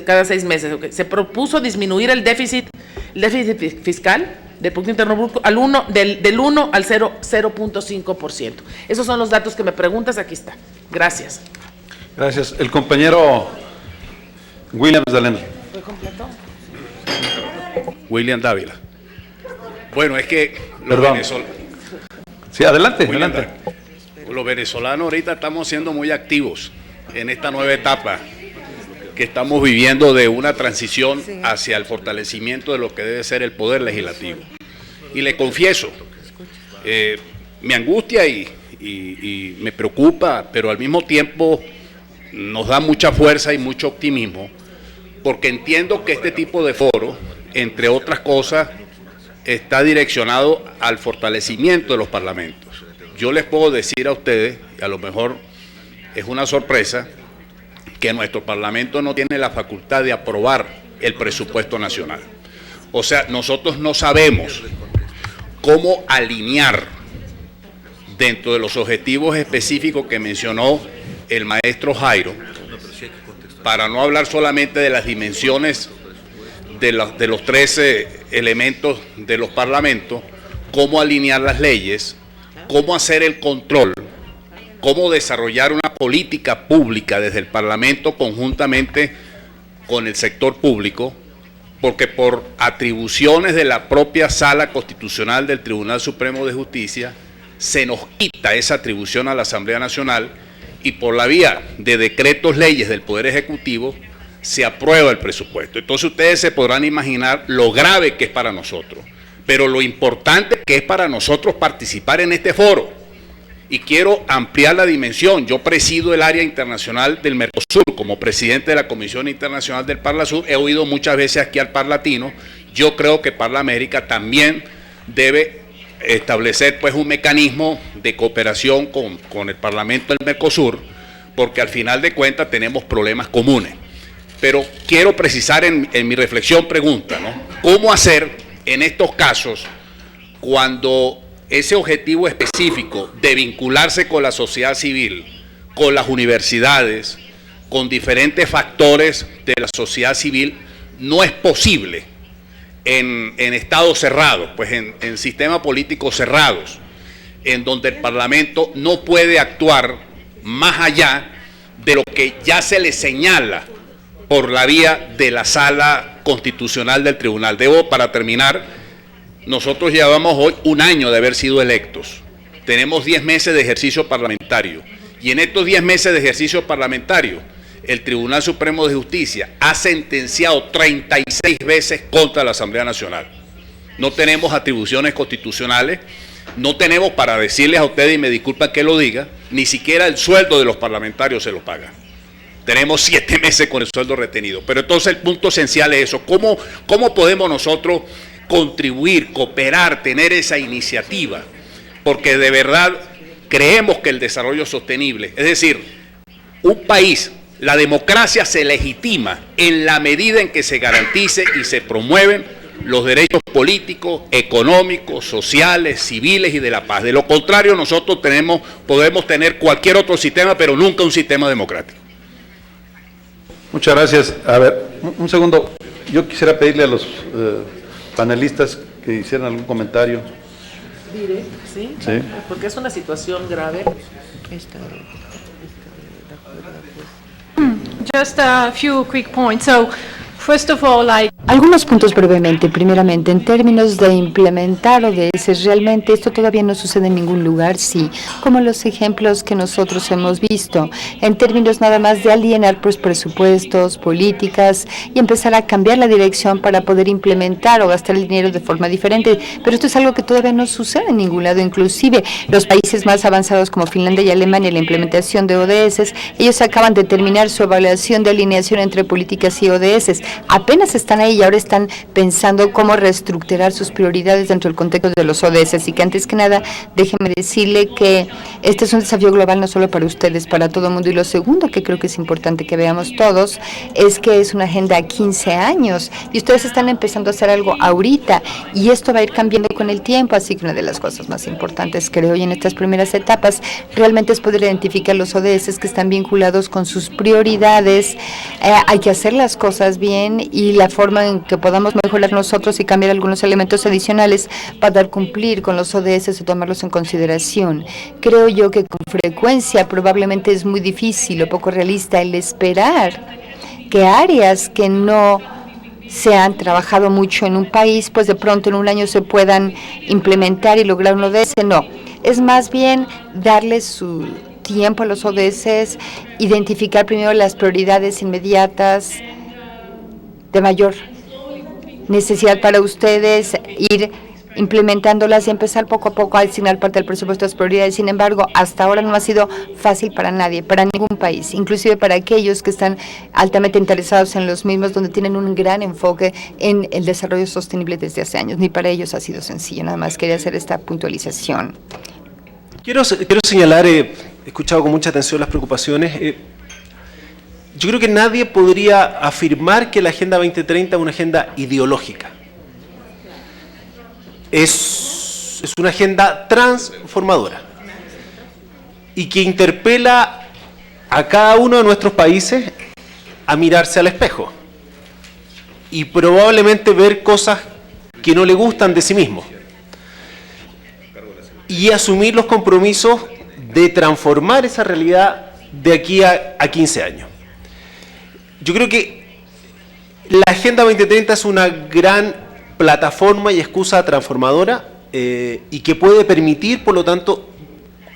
cada 6 meses. Se propuso disminuir el déficit fiscal del Producto Interno Bruto del 1 al 0.5%. Esos son los datos que me preguntas, aquí está. Gracias. Gracias. El compañero Williams Daleno. ¿Fue completo? William Dávila. Bueno, es que los venezolanos... Sí, adelante. Los venezolanos ahorita estamos siendo muy activos en esta nueva etapa que estamos viviendo de una transición hacia el fortalecimiento de lo que debe ser el poder legislativo. Y le confieso, me angustia y me preocupa, pero al mismo tiempo nos da mucha fuerza y mucho optimismo, porque entiendo que este tipo de foro, entre otras cosas, está direccionado al fortalecimiento de los parlamentos. Yo les puedo decir a ustedes, y a lo mejor es una sorpresa, que nuestro Parlamento no tiene la facultad de aprobar el presupuesto nacional. O sea, nosotros no sabemos cómo alinear dentro de los objetivos específicos que mencionó el maestro Jairo, para no hablar solamente de las dimensiones de los 13 elementos de los parlamentos, cómo alinear las leyes, cómo hacer el control, cómo desarrollar una política pública desde el Parlamento conjuntamente con el sector público, porque por atribuciones de la propia Sala Constitucional del Tribunal Supremo de Justicia se nos quita esa atribución a la Asamblea Nacional y por la vía de decretos leyes del Poder Ejecutivo se aprueba el presupuesto. Entonces ustedes se podrán imaginar lo grave que es para nosotros, pero lo importante que es para nosotros participar en este foro. Y quiero ampliar la dimensión. Yo presido el área internacional del Mercosur como presidente de la Comisión Internacional del Parlasur. He oído muchas veces aquí al Parlatino. Yo creo que Parlamérica también debe establecer pues un mecanismo de cooperación con el Parlamento del Mercosur, porque al final de cuentas tenemos problemas comunes. Pero quiero precisar en mi reflexión pregunta, ¿no? ¿Cómo hacer en estos casos cuando ese objetivo específico de vincularse con la sociedad civil, con las universidades, con diferentes factores de la sociedad civil, no es posible en estados cerrados, pues en sistemas políticos cerrados, en donde el Parlamento no puede actuar más allá de lo que ya se le señala por la vía de la Sala Constitucional del Tribunal. Para terminar, nosotros llevamos hoy un año de haber sido electos. Tenemos 10 meses de ejercicio parlamentario. Y en estos 10 meses de ejercicio parlamentario, el Tribunal Supremo de Justicia ha sentenciado 36 veces contra la Asamblea Nacional. No tenemos atribuciones constitucionales, no tenemos, para decirles a ustedes, y me disculpan que lo diga, ni siquiera el sueldo de los parlamentarios se lo pagan. Tenemos 7 meses con el sueldo retenido. Pero entonces el punto esencial es eso. ¿Cómo podemos nosotros contribuir, cooperar, tener esa iniciativa? Porque de verdad creemos que el desarrollo sostenible, es decir, un país, la democracia se legitima en la medida en que se garantice y se promueven los derechos políticos, económicos, sociales, civiles y de la paz. De lo contrario, nosotros podemos tener cualquier otro sistema, pero nunca un sistema democrático. Muchas gracias. A ver, un segundo. Yo quisiera pedirle a los panelistas que hicieran algún comentario. ¿Sí? Sí. Porque es una situación grave. Just a few quick points. So, first of all, Algunos puntos brevemente. Primeramente, en términos de implementar ODS, realmente esto todavía no sucede en ningún lugar, sí, como los ejemplos que nosotros hemos visto, en términos nada más de alienar pues, presupuestos, políticas y empezar a cambiar la dirección para poder implementar o gastar el dinero de forma diferente. Pero esto es algo que todavía no sucede en ningún lado. Inclusive los países más avanzados como Finlandia y Alemania, la implementación de ODS, ellos acaban de terminar su evaluación de alineación entre políticas y ODS. Apenas están ahí y ahora están pensando cómo reestructurar sus prioridades dentro del contexto de los ODS. Así que antes que nada, déjeme decirle que este es un desafío global no solo para ustedes, para todo el mundo. Y lo segundo que creo que es importante que veamos todos es que es una agenda a 15 años y ustedes están empezando a hacer algo ahorita y esto va a ir cambiando con el tiempo. Así que una de las cosas más importantes, creo, y en estas primeras etapas, realmente es poder identificar los ODS que están vinculados con sus prioridades. Hay que hacer las cosas bien y la forma en que podamos mejorar nosotros y cambiar algunos elementos adicionales para dar cumplir con los ODS o tomarlos en consideración. Creo yo que con frecuencia probablemente es muy difícil o poco realista el esperar que áreas que no se han trabajado mucho en un país, pues de pronto en un año se puedan implementar y lograr un ODS. No, es más bien darle su tiempo a los ODS, identificar primero las prioridades inmediatas de mayor necesidad para ustedes, ir implementándolas y empezar poco a poco a asignar parte del presupuesto a las prioridades. Sin embargo, hasta ahora no ha sido fácil para nadie, para ningún país, inclusive para aquellos que están altamente interesados en los mismos, donde tienen un gran enfoque en el desarrollo sostenible desde hace años. Ni para ellos ha sido sencillo. Nada más quería hacer esta puntualización. Quiero señalar, he escuchado con mucha atención las preocupaciones. Yo creo que nadie podría afirmar que la Agenda 2030 es una agenda ideológica. Es una agenda transformadora y que interpela a cada uno de nuestros países a mirarse al espejo y probablemente ver cosas que no le gustan de sí mismo y asumir los compromisos de transformar esa realidad de aquí a 15 años. Yo creo que la Agenda 2030 es una gran plataforma y excusa transformadora y que puede permitir, por lo tanto,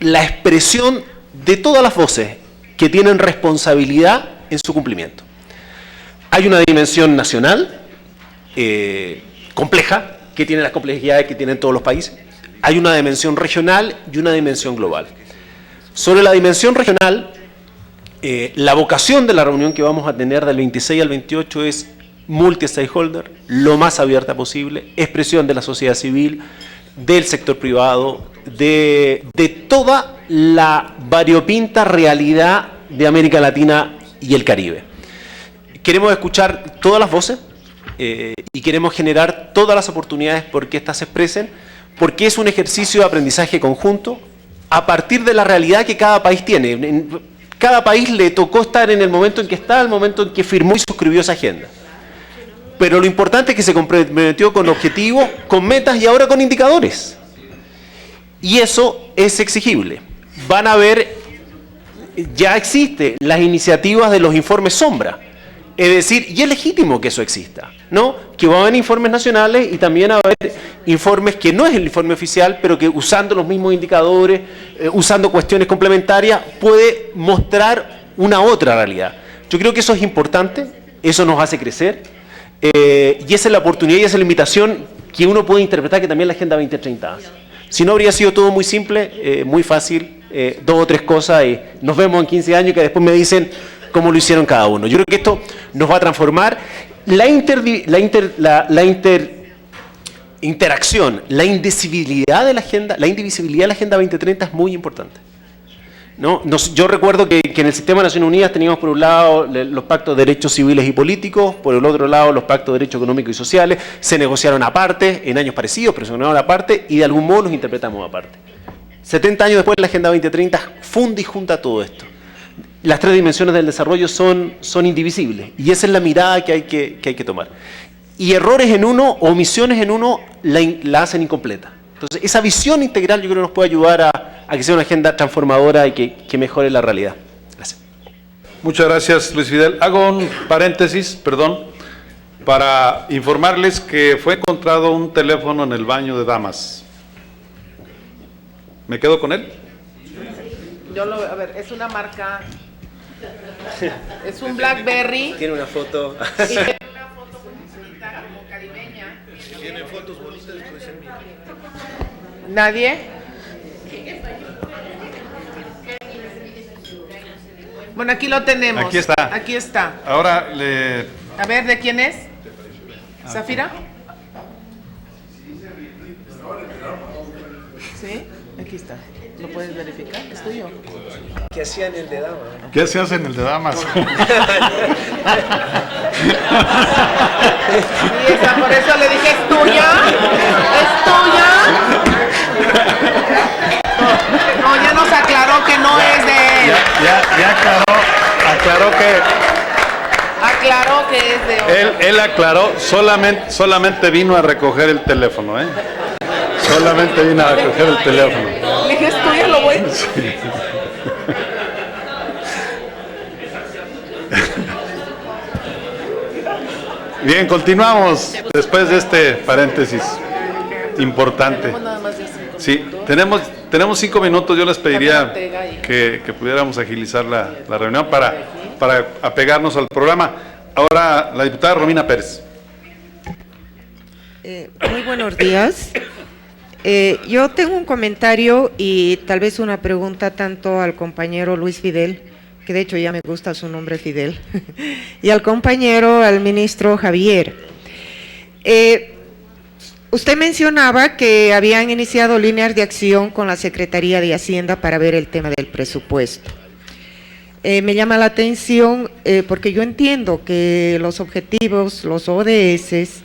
la expresión de todas las voces que tienen responsabilidad en su cumplimiento. Hay una dimensión nacional compleja, que tiene las complejidades que tienen todos los países. Hay una dimensión regional y una dimensión global. Sobre la dimensión regional, la vocación de la reunión que vamos a tener del 26 al 28 es multi-stakeholder, lo más abierta posible, expresión de la sociedad civil, del sector privado, de toda la variopinta realidad de América Latina y el Caribe. Queremos escuchar todas las voces y queremos generar todas las oportunidades porque éstas se expresen, porque es un ejercicio de aprendizaje conjunto a partir de la realidad que cada país tiene. Cada país le tocó estar en el momento en que está, el momento en que firmó y suscribió esa agenda. Pero lo importante es que se comprometió con objetivos, con metas y ahora con indicadores. Y eso es exigible. Van a ver, ya existen las iniciativas de los informes sombra. Es decir, y es legítimo que eso exista, ¿no? Que va a haber informes nacionales y también va a haber informes que no es el informe oficial, pero que usando los mismos indicadores, usando cuestiones complementarias, puede mostrar una otra realidad. Yo creo que eso es importante, eso nos hace crecer, y esa es la oportunidad y esa es la invitación que uno puede interpretar que también la Agenda 2030 hace. Si no, habría sido todo muy simple, muy fácil, 2 o 3 cosas, y nos vemos en 15 años que después me dicen cómo lo hicieron cada uno. Yo creo que esto nos va a transformar. Interacción, la indivisibilidad de la Agenda 2030 es muy importante, ¿no? Yo recuerdo que en el sistema de Naciones Unidas teníamos por un lado los pactos de derechos civiles y políticos, por el otro lado los pactos de derechos económicos y sociales, se negociaron aparte, en años parecidos, pero se negociaron aparte y de algún modo los interpretamos aparte. 70 años después la Agenda 2030 funde y junta todo esto. Las 3 dimensiones del desarrollo son indivisibles y esa es la mirada que hay que tomar. Y errores en uno, omisiones en uno, la hacen incompleta. Entonces, esa visión integral yo creo que nos puede ayudar a que sea una agenda transformadora y que mejore la realidad. Gracias. Muchas gracias, Luis Fidel. Hago un paréntesis, para informarles que fue encontrado un teléfono en el baño de damas. ¿Me quedo con él? A ver, es una marca, es un BlackBerry. Tiene una foto. Y tiene una foto muy bonita, como caribeña. Tiene fotos bonitas, puede ser mía. ¿Nadie? Bueno, aquí lo tenemos. Aquí está. Aquí está. Ahora A ver, ¿de quién es? ¿Zafira? Sí, aquí está. ¿Lo puedes verificar? ¿Es tuyo? ¿Qué hacían en el de damas? ¿Qué hacías en el de damas? Sí, esa, por eso le dije, ¿es tuya? ¿Es tuya? No, ya nos aclaró que no es de él. Ya aclaró que... Aclaró que es de otro. Él aclaró, solamente vino a recoger el teléfono, ¿eh? Solamente vino a recoger el teléfono. Le dije, ¿es tuyo? Lo voy. Sí. Bien, continuamos después de este paréntesis importante. Sí, tenemos 5 minutos. Yo les pediría que pudiéramos agilizar la reunión para apegarnos al programa. Ahora, la diputada Romina Pérez. Muy buenos días. Yo tengo un comentario y tal vez una pregunta tanto al compañero Luis Fidel, que de hecho ya me gusta su nombre, Fidel, y al ministro Javier. Usted mencionaba que habían iniciado líneas de acción con la Secretaría de Hacienda para ver el tema del presupuesto. Me llama la atención porque yo entiendo que los objetivos, los ODS,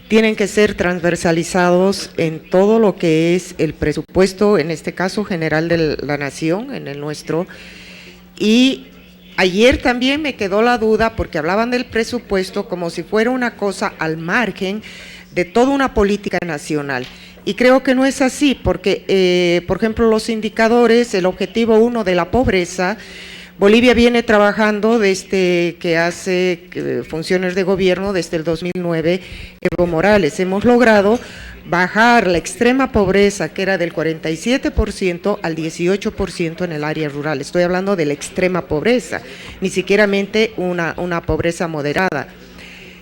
tienen que ser transversalizados en todo lo que es el presupuesto, en este caso general de la nación, en el nuestro. Y ayer también me quedó la duda porque hablaban del presupuesto como si fuera una cosa al margen de toda una política nacional. Y creo que no es así porque, por ejemplo, los indicadores, el objetivo 1 de la pobreza, Bolivia viene trabajando desde que hace funciones de gobierno, desde el 2009, Evo Morales. Hemos logrado bajar la extrema pobreza, que era del 47% al 18% en el área rural. Estoy hablando de la extrema pobreza, ni siquiera una pobreza moderada.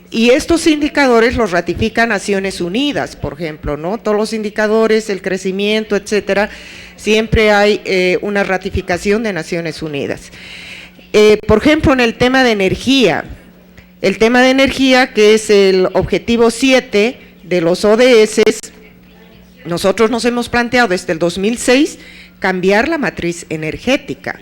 Y estos indicadores los ratifica Naciones Unidas, por ejemplo, ¿no? Todos los indicadores, el crecimiento, etcétera, siempre hay una ratificación de Naciones Unidas. Por ejemplo, en el tema de energía, que es el objetivo 7 de los ODS, nosotros nos hemos planteado desde el 2006 cambiar la matriz energética.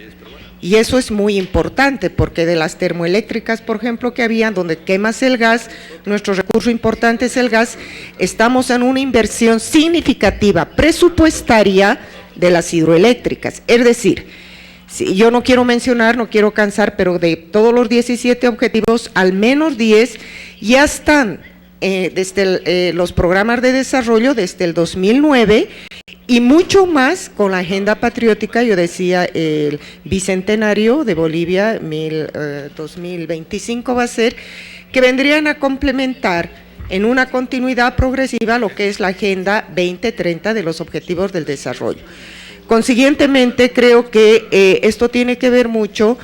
Y eso es muy importante porque de las termoeléctricas, por ejemplo, que habían, donde quemas el gas, nuestro recurso importante es el gas, estamos en una inversión significativa presupuestaria de las hidroeléctricas. Es decir, si yo no quiero mencionar, no quiero cansar, pero de todos los 17 objetivos, al menos 10 ya están desde los programas de desarrollo desde el 2009 y mucho más con la agenda patriótica. Yo decía, el bicentenario de Bolivia, 2025 va a ser, que vendrían a complementar en una continuidad progresiva lo que es la agenda 2030 de los objetivos del desarrollo. Consiguientemente, creo que esto tiene que ver mucho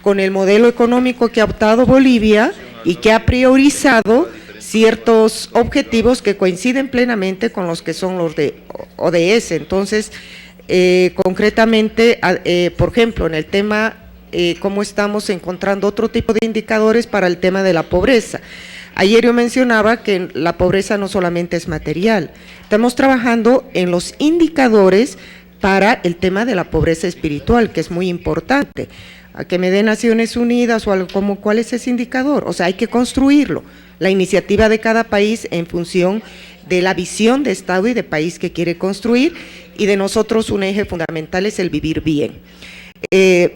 con el modelo económico que ha optado Bolivia y que ha priorizado ciertos objetivos que coinciden plenamente con los que son los de ODS. Entonces, concretamente, por ejemplo, en el tema, cómo estamos encontrando otro tipo de indicadores para el tema de la pobreza. Ayer yo mencionaba que la pobreza no solamente es material, estamos trabajando en los indicadores para el tema de la pobreza espiritual, que es muy importante. A que me dé Naciones Unidas o algo como, ¿cuál es ese indicador? O sea, hay que construirlo. La iniciativa de cada país en función de la visión de Estado y de país que quiere construir, y de nosotros un eje fundamental es el vivir bien.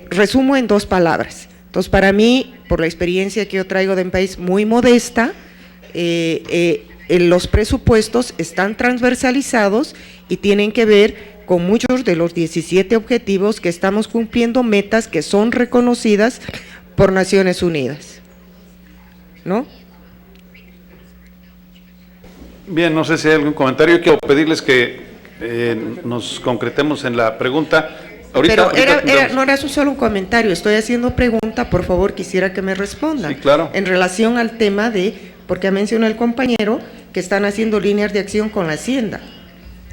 Resumo en 2 palabras. Entonces, para mí, por la experiencia que yo traigo de un país muy modesta, los presupuestos están transversalizados y tienen que ver con muchos de los 17 objetivos que estamos cumpliendo, metas que son reconocidas por Naciones Unidas, ¿no? Bien, no sé si hay algún comentario. Yo quiero pedirles que nos concretemos en la pregunta. Pero no era solo un comentario, estoy haciendo pregunta, por favor, quisiera que me respondan. Sí, claro. En relación al tema de, porque ha mencionado el compañero, que están haciendo líneas de acción con la Hacienda.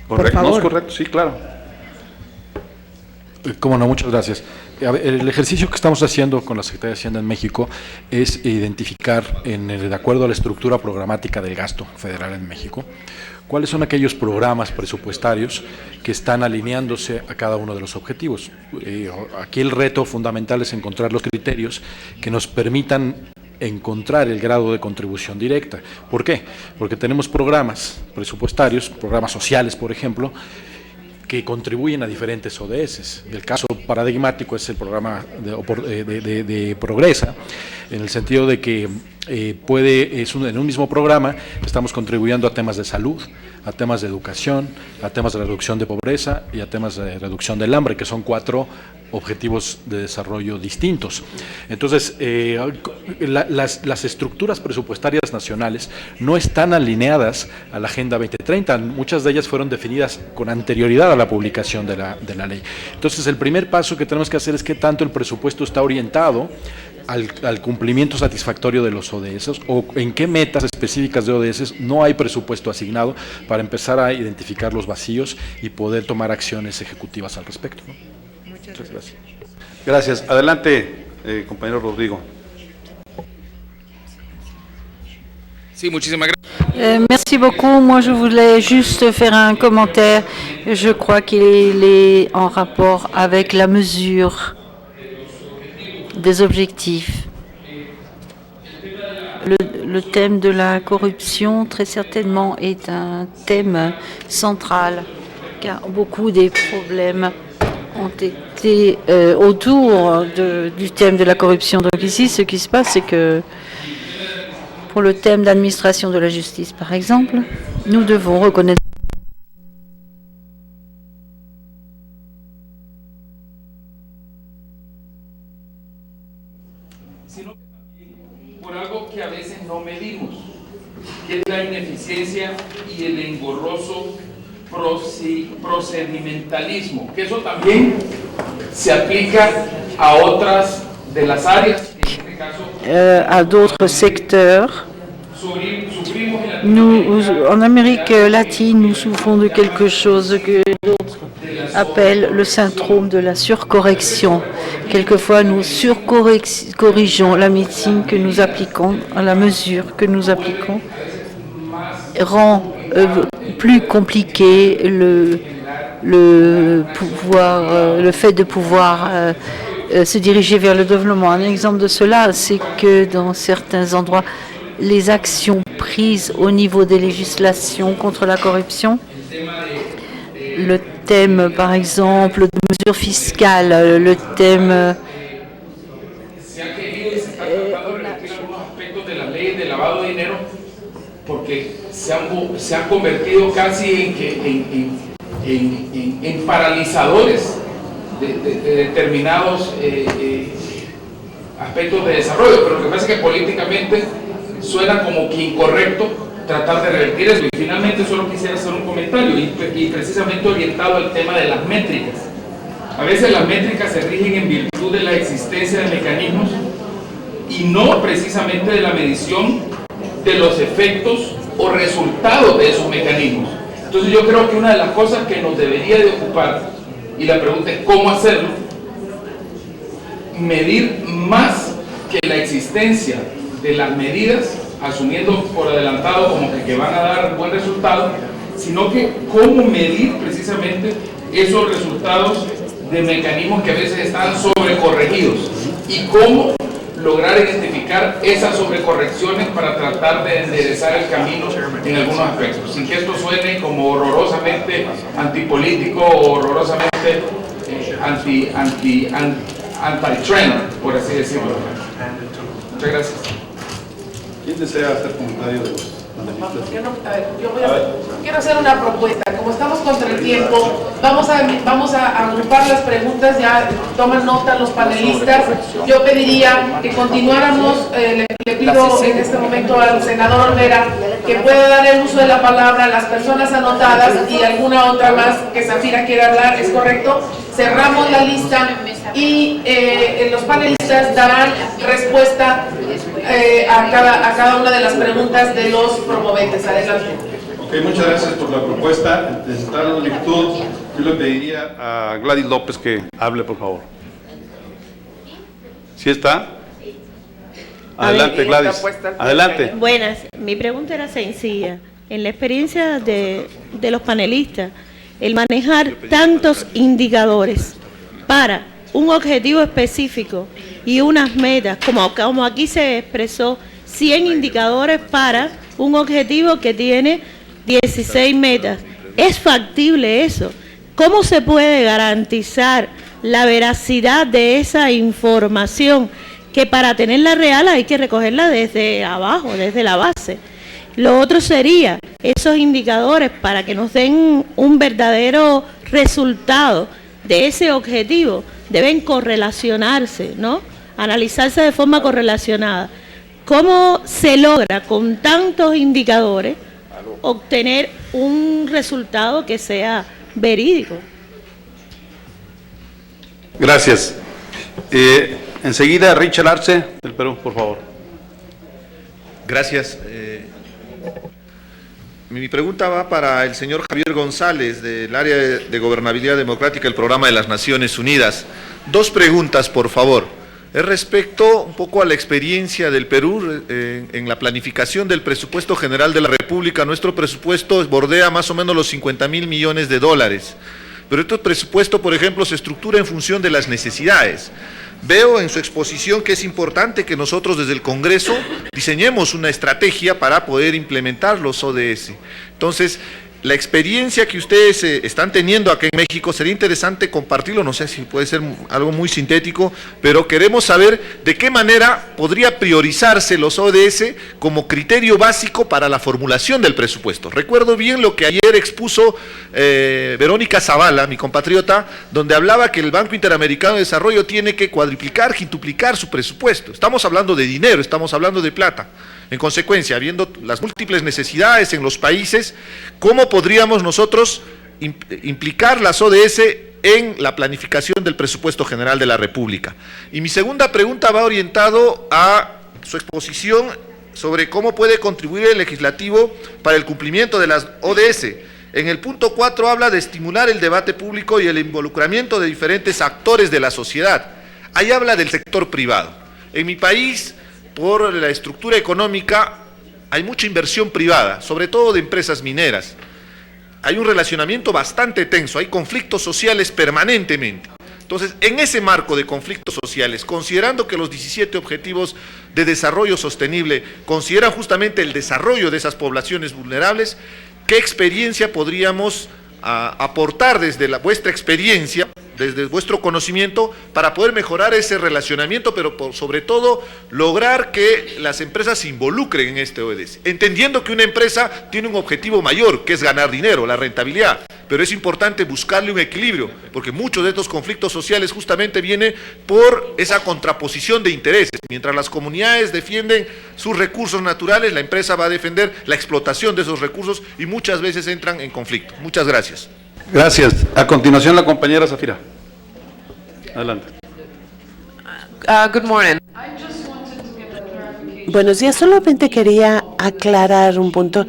Correcto, por favor. no es correcto, sí, claro. Cómo no, muchas gracias. El ejercicio que estamos haciendo con la Secretaría de Hacienda en México es identificar, de acuerdo a la estructura programática del gasto federal en México, cuáles son aquellos programas presupuestarios que están alineándose a cada uno de los objetivos. Aquí el reto fundamental es encontrar los criterios que nos permitan encontrar el grado de contribución directa. ¿Por qué? Porque tenemos programas presupuestarios, programas sociales, por ejemplo, que contribuyen a diferentes ODS. El caso paradigmático es el programa de Progresa, en el sentido de que en un mismo programa estamos contribuyendo a temas de salud, a temas de educación, a temas de reducción de pobreza y a temas de reducción del hambre, que son 4 objetivos de desarrollo distintos. Entonces, las estructuras presupuestarias nacionales no están alineadas a la Agenda 2030, muchas de ellas fueron definidas con anterioridad a la publicación de la ley. Entonces, el primer paso que tenemos que hacer es qué tanto el presupuesto está orientado al cumplimiento satisfactorio de los ODS, o en qué metas específicas de ODS no hay presupuesto asignado, para empezar a identificar los vacíos y poder tomar acciones ejecutivas al respecto, ¿no? Muchas gracias. Gracias. Adelante, compañero Rodrigo. Sí, muchísimas gracias. Merci beaucoup. Moi, je voulais juste faire un commentaire. Je crois qu'il est en rapport avec la mesure des objectifs. Le thème de la corruption, très certainement, est un thème central, car beaucoup des problèmes ont été autour du thème de la corruption. Donc ici, ce qui se passe, c'est que pour le thème d'administration de la justice, par exemple, nous devons reconnaître por algo que a veces no medimos, que es la ineficiencia y el engorroso procedimentalismo, que eso también se aplica a otras de las áreas, en este caso à d'autres secteurs. Nous, en Amérique latine, nous souffrons de quelque chose que d'autres appellent le syndrome de la surcorrection. Quelquefois, nous surcorrigeons la médecine que nous appliquons, à la mesure que nous appliquons, rend plus compliqué le fait de pouvoir se diriger vers le développement. Un exemple de cela, c'est que dans certains endroits, les actions prises au niveau des législations contre la corruption, le thème, par exemple, de mesures fiscales, le thème... porque se han convertido casi en paralizadores de determinados aspectos de desarrollo, pero lo que pasa es que políticamente suena como que incorrecto tratar de revertir eso. Y finalmente solo quisiera hacer un comentario y precisamente orientado al tema de las métricas. A veces las métricas se rigen en virtud de la existencia de mecanismos y no precisamente de la medición de los efectos o resultados de esos mecanismos. Entonces yo creo que una de las cosas que nos debería de ocupar, y la pregunta es cómo hacerlo, medir más que la existencia de las medidas, asumiendo por adelantado como que van a dar buen resultado, sino que cómo medir precisamente esos resultados de mecanismos que a veces están sobrecorregidos y cómo lograr identificar esas sobrecorrecciones para tratar de enderezar el camino en algunos aspectos, sin que esto suene como horrorosamente antipolítico o horrorosamente anti-trend, por así decirlo. Muchas gracias. ¿Quién desea hacer comentario de los Quiero hacer una propuesta. Como estamos contra el tiempo, vamos a agrupar las preguntas, ya toman nota los panelistas. Yo pediría que continuáramos, le pido en este momento al senador Olvera que pueda dar el uso de la palabra a las personas anotadas y alguna otra más que Zafira quiera hablar, ¿es correcto? Cerramos la lista y los panelistas darán respuesta a cada una de las preguntas de los promoventes. Adelante. Ok, muchas gracias por la propuesta. De estar en virtud, yo le pediría a Gladys López que hable, por favor. ¿Sí está? Adelante, Gladys. Adelante. Buenas. Mi pregunta era sencilla. En la experiencia de los panelistas, el manejar tantos indicadores para un objetivo específico y unas metas, como aquí se expresó, 100 indicadores para un objetivo que tiene 16 metas. ¿Es factible eso? ¿Cómo se puede garantizar la veracidad de esa información? Que para tenerla real hay que recogerla desde abajo, desde la base. Lo otro sería esos indicadores para que nos den un verdadero resultado de ese objetivo. Deben correlacionarse, ¿no? Analizarse de forma correlacionada. ¿Cómo se logra con tantos indicadores obtener un resultado que sea verídico? Gracias. Enseguida, Richard Arce, del Perú, por favor. Gracias. Mi pregunta va para el señor Javier González, del área de Gobernabilidad Democrática del Programa de las Naciones Unidas. Dos preguntas, por favor. Es respecto un poco a la experiencia del Perú en la planificación del presupuesto general de la República. Nuestro presupuesto bordea más o menos los 50.000 millones de dólares. Pero este presupuesto, por ejemplo, se estructura en función de las necesidades. Veo en su exposición que es importante que nosotros desde el Congreso diseñemos una estrategia para poder implementar los ODS. Entonces, la experiencia que ustedes están teniendo acá en México, sería interesante compartirlo, no sé si puede ser algo muy sintético, pero queremos saber de qué manera podría priorizarse los ODS como criterio básico para la formulación del presupuesto. Recuerdo bien lo que ayer expuso Verónica Zavala, mi compatriota, donde hablaba que el Banco Interamericano de Desarrollo tiene que cuadruplicar, quintuplicar su presupuesto. Estamos hablando de dinero, estamos hablando de plata. En consecuencia, viendo las múltiples necesidades en los países, ¿cómo podríamos nosotros implicar las ODS en la planificación del presupuesto general de la República? Y mi segunda pregunta va orientado a su exposición sobre cómo puede contribuir el legislativo para el cumplimiento de las ODS. En el punto 4 habla de estimular el debate público y el involucramiento de diferentes actores de la sociedad. Ahí habla del sector privado. En mi país, por la estructura económica, hay mucha inversión privada, sobre todo de empresas mineras. Hay un relacionamiento bastante tenso, hay conflictos sociales permanentemente. Entonces, en ese marco de conflictos sociales, considerando que los 17 objetivos de desarrollo sostenible consideran justamente el desarrollo de esas poblaciones vulnerables, ¿qué experiencia podríamos aportar desde vuestra experiencia, desde vuestro conocimiento, para poder mejorar ese relacionamiento, pero sobre todo lograr que las empresas se involucren en este ODS? Entendiendo que una empresa tiene un objetivo mayor, que es ganar dinero, la rentabilidad, pero es importante buscarle un equilibrio, porque muchos de estos conflictos sociales justamente vienen por esa contraposición de intereses. Mientras las comunidades defienden sus recursos naturales, la empresa va a defender la explotación de esos recursos y muchas veces entran en conflicto. Muchas gracias. Gracias. A continuación, la compañera Zafira. Adelante. Good morning. Buenos días. Solamente quería aclarar un punto.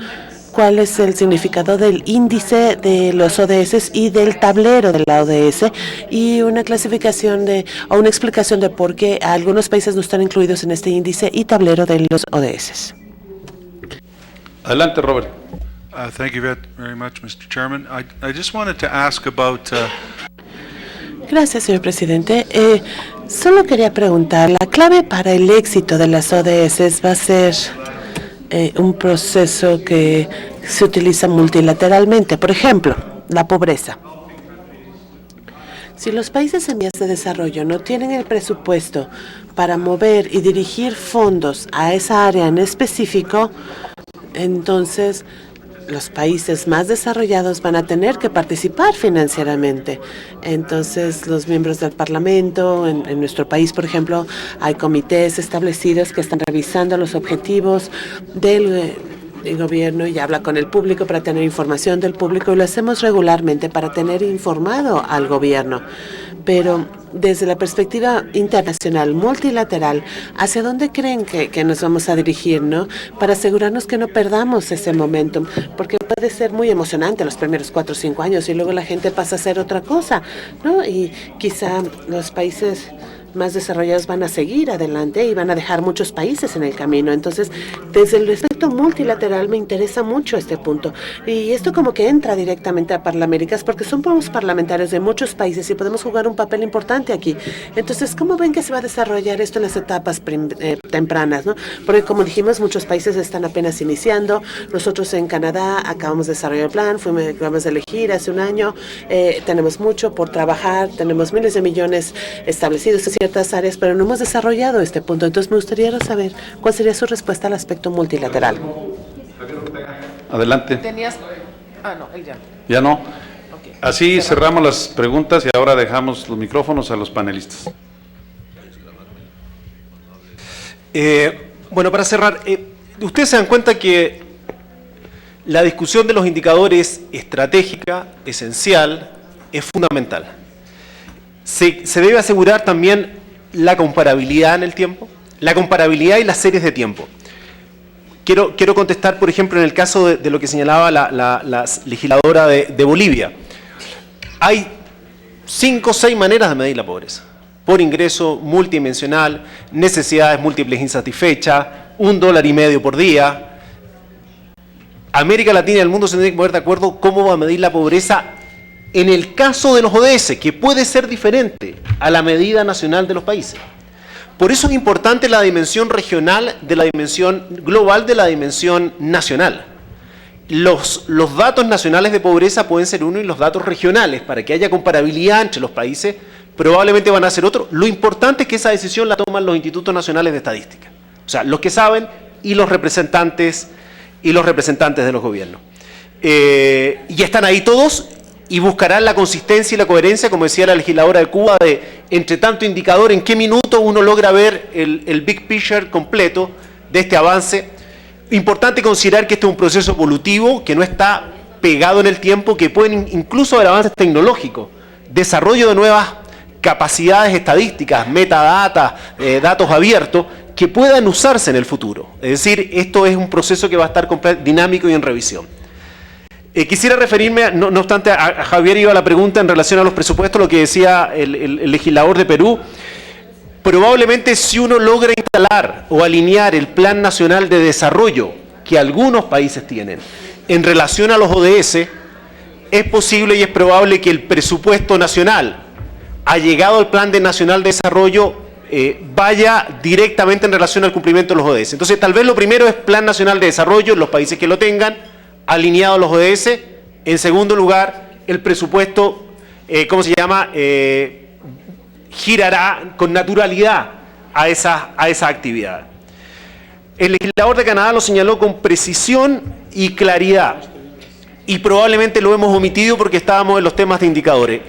¿Cuál es el significado del índice de los ODS y del tablero de la ODS? Y una clasificación o una explicación de por qué algunos países no están incluidos en este índice y tablero de los ODS. Adelante, Robert. Thank you very much, Mr. Chairman. I just wanted to ask about... Gracias, señor presidente. Solo quería preguntar, la clave para el éxito de las ODS va a ser un proceso que se utiliza multilateralmente. Por ejemplo, la pobreza. Si los países en vías de desarrollo no tienen el presupuesto para mover y dirigir fondos a esa área en específico, entonces los países más desarrollados van a tener que participar financieramente. Entonces, los miembros del Parlamento, en nuestro país, por ejemplo, hay comités establecidos que están revisando los objetivos del gobierno y habla con el público para tener información del público, y lo hacemos regularmente para tener informado al gobierno. Pero desde la perspectiva internacional, multilateral, ¿hacia dónde creen que nos vamos a dirigir, no? Para asegurarnos que no perdamos ese momentum, porque puede ser muy emocionante los primeros 4 o 5 años y luego la gente pasa a hacer otra cosa, ¿no? Y quizá los países más desarrollados van a seguir adelante y van a dejar muchos países en el camino. Entonces, desde el aspecto multilateral me interesa mucho este punto. Y esto como que entra directamente a Parlaméricas, porque somos parlamentarios de muchos países y podemos jugar un papel importante aquí. Entonces, ¿cómo ven que se va a desarrollar esto en las etapas tempranas, ¿no? Porque como dijimos, muchos países están apenas iniciando. Nosotros en Canadá acabamos de desarrollar el plan, acabamos de elegir hace un año. Tenemos mucho por trabajar, tenemos miles de millones establecidos en ciertas áreas, pero no hemos desarrollado este punto. Entonces, me gustaría saber cuál sería su respuesta al aspecto multilateral. Adelante. ¿Tenías? No, él ya. Ya no. Así cerramos las preguntas y ahora dejamos los micrófonos a los panelistas. Bueno, para cerrar, ustedes se dan cuenta que la discusión de los indicadores estratégica, esencial, es fundamental. Se debe asegurar también la comparabilidad en el tiempo, la comparabilidad y las series de tiempo. Quiero contestar, por ejemplo, en el caso de lo que señalaba la legisladora de Bolivia. Hay 5 o 6 maneras de medir la pobreza. Por ingreso multidimensional, necesidades múltiples insatisfechas, $1.50 por día. América Latina y el mundo se tienen que poner de acuerdo cómo va a medir la pobreza en el caso de los ODS, que puede ser diferente a la medida nacional de los países. Por eso es importante la dimensión regional de la dimensión global de la dimensión nacional. Los datos nacionales de pobreza pueden ser uno y los datos regionales, para que haya comparabilidad entre los países, probablemente van a ser otro. Lo importante es que esa decisión la toman los institutos nacionales de estadística. O sea, los que saben y los representantes de los gobiernos. Y están ahí todos y buscarán la consistencia y la coherencia, como decía la legisladora de Cuba, de entre tanto indicador, en qué minuto uno logra ver el big picture completo de este avance. Importante considerar que este es un proceso evolutivo, que no está pegado en el tiempo, que pueden incluso haber avances tecnológicos, desarrollo de nuevas capacidades estadísticas, metadata, datos abiertos, que puedan usarse en el futuro. Es decir, esto es un proceso que va a estar dinámico y en revisión. Quisiera referirme, no obstante, a Javier iba la pregunta en relación a los presupuestos, lo que decía el legislador de Perú. Probablemente si uno logra instalar o alinear el Plan Nacional de Desarrollo que algunos países tienen en relación a los ODS, es posible y es probable que el presupuesto nacional, allegado al Plan Nacional de Desarrollo vaya directamente en relación al cumplimiento de los ODS. Entonces, tal vez lo primero es Plan Nacional de Desarrollo, los países que lo tengan, alineado a los ODS. En segundo lugar, el presupuesto, girará con naturalidad a esa actividad. El legislador de Canadá lo señaló con precisión y claridad, y probablemente lo hemos omitido porque estábamos en los temas de indicadores.